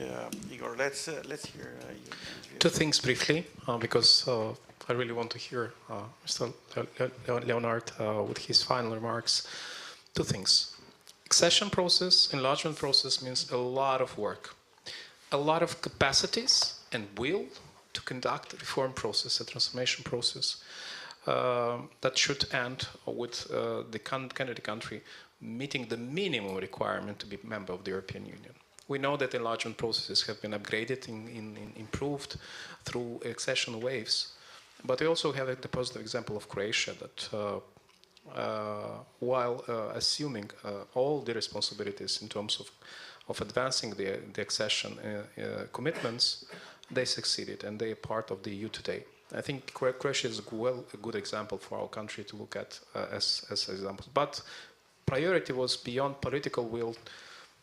Igor. Let's hear you. Two things briefly, because I really want to hear Mr. Leonard with his final remarks. Two things. Accession process, enlargement process means a lot of work, a lot of capacities and will to conduct a reform process, a transformation process that should end with the candidate country meeting the minimum requirement to be a member of the European Union. We know that enlargement processes have been upgraded, improved through accession waves, but we also have the positive example of Croatia that while assuming all the responsibilities in terms of advancing the accession commitments, they succeeded and they are part of the EU today. I think Croatia is a good example for our country to look at as examples. But priority was beyond political will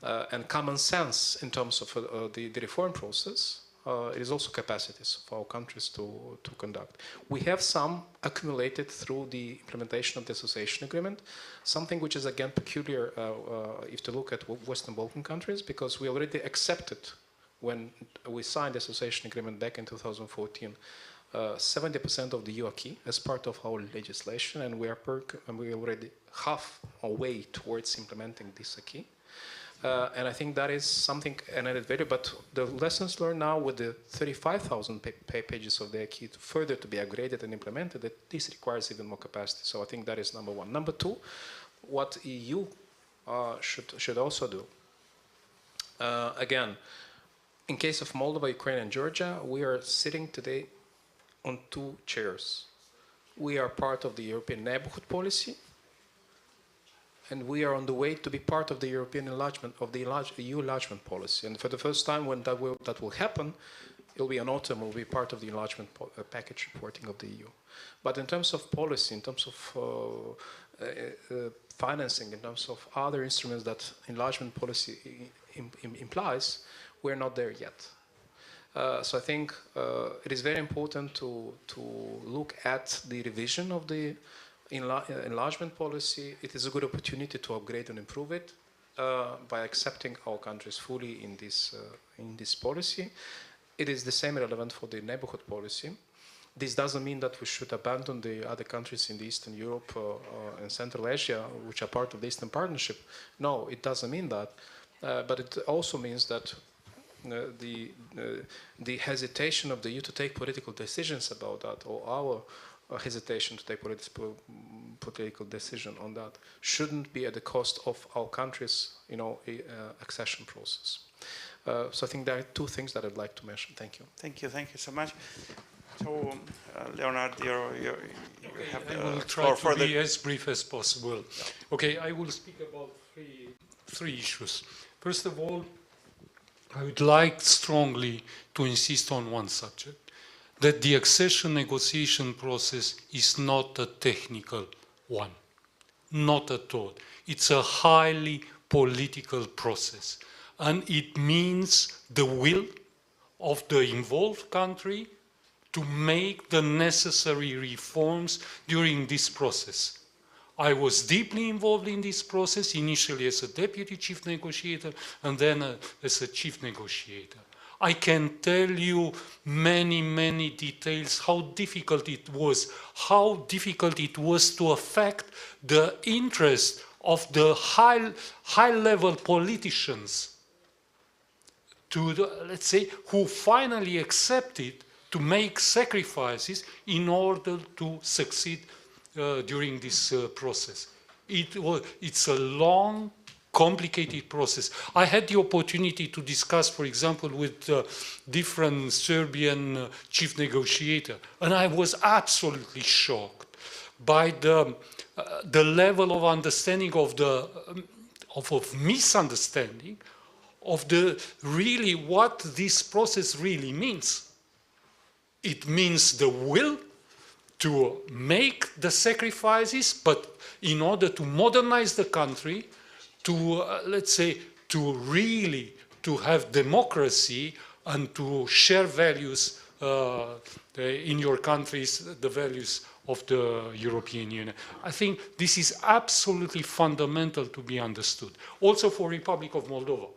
and common sense in terms of the reform process. It is also capacities for our countries to conduct. We have some accumulated through the implementation of the association agreement, something which is again peculiar if you look at Western Balkan countries, because we already accepted when we signed the association agreement back in 2014, 70% of the EU acquis as part of our legislation, and we are already half a way towards implementing this acquis. And I think that is something, an added value, but the lessons learned now with the 35,000 pages of the acquis further to be upgraded and implemented, that this requires even more capacity. So I think that is number one. Number two, what EU should also do. Again, in case of Moldova, Ukraine, and Georgia, we are sitting today on two chairs. We are part of the European neighborhood policy, and we are on the way to be part of the European enlargement, of the EU enlargement policy. And for the first time when that will happen, it will be in autumn, will be part of the enlargement package reporting of the EU. But in terms of policy, in terms of financing, in terms of other instruments that enlargement policy implies, we're not there yet. So I think it is very important to look at the revision of the enlargement policy. It is a good opportunity to upgrade and improve it by accepting our countries fully in this policy. It is the same relevant for the neighborhood policy. This doesn't mean that we should abandon the other countries in the Eastern Europe and Central Asia, which are part of the Eastern Partnership. No, it doesn't mean that. But it also means that the hesitation of the EU to take political decisions about that, or our hesitation to take political decision on that, shouldn't be at the cost of our country's, accession process. So I think there are two things that I'd like to mention. Thank you. Thank you so much. So, Leonard, you have I will try to be as brief as possible. Okay, I will speak about three issues. First of all, I would like strongly to insist on one subject, that the accession negotiation process is not a technical one. Not at all. It's a highly political process. And it means the will of the involved country to make the necessary reforms during this process. I was deeply involved in this process, initially as a deputy chief negotiator and then as a chief negotiator. I can tell you many details how difficult it was to affect the interest of the high-level politicians to let's say, who finally accepted to make sacrifices in order to succeed during this process. It's a long, complicated process. I had the opportunity to discuss, for example, with different Serbian chief negotiator, and I was absolutely shocked by the level of understanding of misunderstanding of really what this process really means. It means the will to make the sacrifices, but in order to modernize the country, to let's say, to really to have democracy and to share values in your countries, the values of the European Union. I think this is absolutely fundamental to be understood. Also for Republic of Moldova.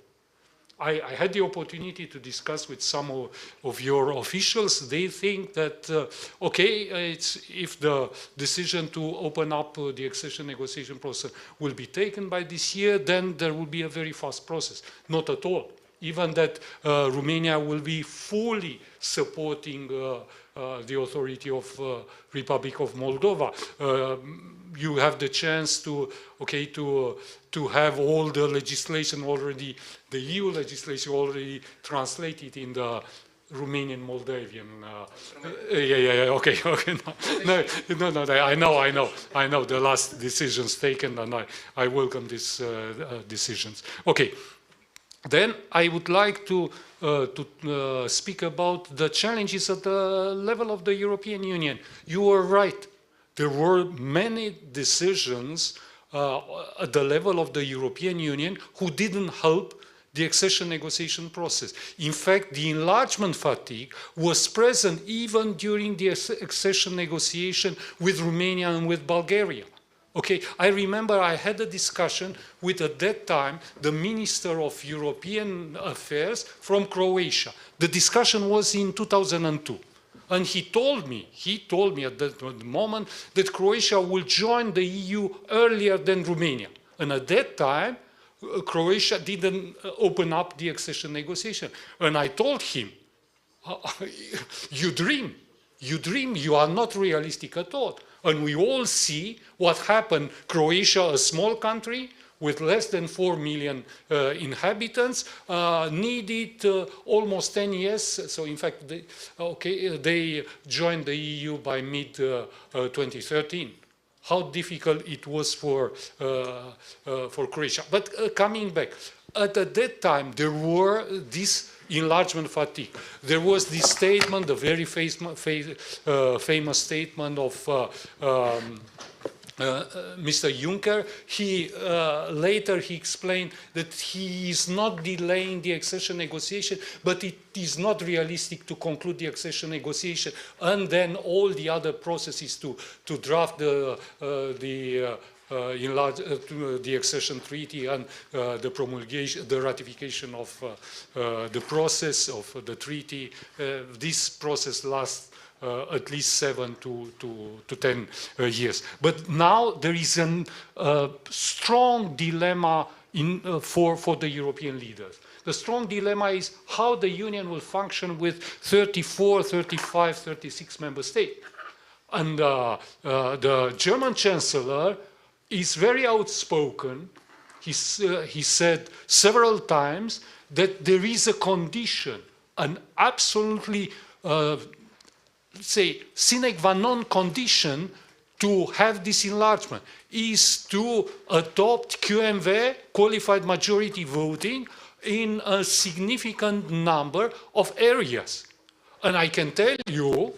I had the opportunity to discuss with some of your officials. They think that, okay, if the decision to open up the accession negotiation process will be taken by this year, then there will be a very fast process. Not at all. Even that Romania will be fully supporting the authority of Republic of Moldova. You have the chance to, okay, to have all the legislation already, the EU legislation already translated in the Romanian Moldavian. Okay. No, I know the last decisions taken, and I welcome these decisions. Okay. Then I would like to speak about the challenges at the level of the European Union. You are right. There were many decisions at the level of the European Union who didn't help the accession negotiation process. In fact, the enlargement fatigue was present even during the accession negotiation with Romania and with Bulgaria. Okay, I remember I had a discussion with, at that time, the Minister of European Affairs from Croatia. The discussion was in 2002. And he told me at that moment that Croatia will join the EU earlier than Romania. And at that time, Croatia didn't open up the accession negotiation. And I told him, you dream, you are not realistic at all. And we all see what happened. Croatia, a small country with less than 4 million inhabitants, needed almost 10 years. So in fact, they joined the EU by mid-2013. How difficult it was for Croatia. But coming back, at that time, there were this enlargement fatigue. There was this statement, the very famous statement of Mr. Juncker. Later he explained that he is not delaying the accession negotiation, but it is not realistic to conclude the accession negotiation and then all the other processes to draft the accession treaty and the promulgation, the ratification of the process of the treaty. This process lasts at least 7 to 10 years. But now there is a strong dilemma for the European leaders. The strong dilemma is how the Union will function with 34, 35, 36 member states. And the German Chancellor is very outspoken. He said several times that there is a condition, an absolutely say sine qua non condition to have this enlargement, is to adopt QMV, qualified majority voting, in a significant number of areas. And I can tell you,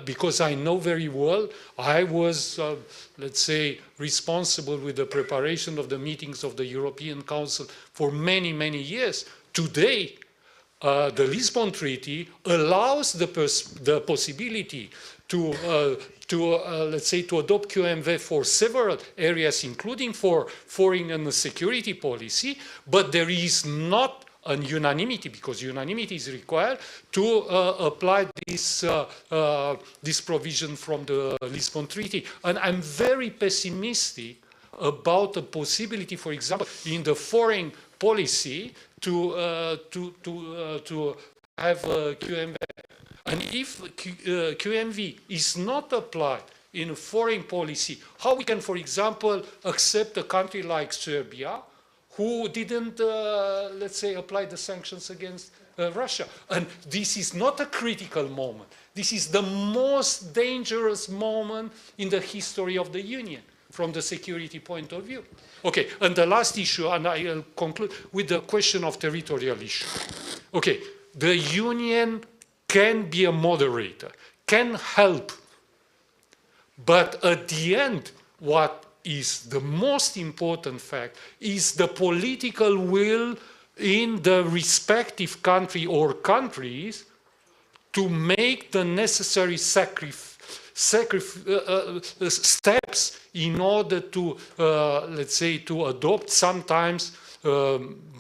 because I know very well, I was, let's say, responsible with the preparation of the meetings of the European Council for many, many years. Today, the Lisbon Treaty allows the possibility to let's say, to adopt QMV for several areas, including for foreign and security policy, but there is not an unanimity, because unanimity is required to apply this provision from the Lisbon Treaty. And I'm very pessimistic about the possibility, for example, in the foreign policy to have QMV. And if QMV is not applied in foreign policy, how we can, for example, accept a country like Serbia, who didn't, let's say, apply the sanctions against Russia. And this is not a critical moment. This is the most dangerous moment in the history of the Union from the security point of view. Okay, and the last issue, and I'll conclude with the question of territorial issue. Okay, the Union can be a moderator, can help, but at the end, what is the most important fact is the political will in the respective country or countries to make the necessary steps in order to, let's say, to adopt sometimes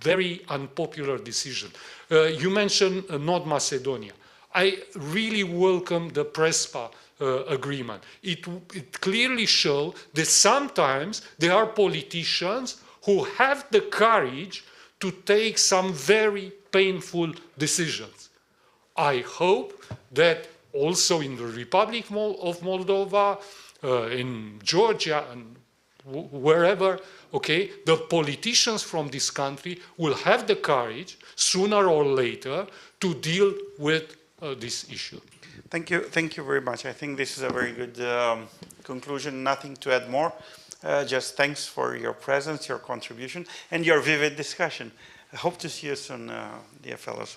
very unpopular decisions. You mentioned North Macedonia. I really welcome the PRESPA agreement. It clearly shows that sometimes there are politicians who have the courage to take some very painful decisions. I hope that also in the Republic of Moldova, in Georgia, and wherever, okay, the politicians from this country will have the courage, sooner or later, to deal with this issue. Thank you very much. I think this is a very good conclusion. Nothing to add more. Just thanks for your presence, your contribution, and your vivid discussion. I hope to see you soon, dear fellows.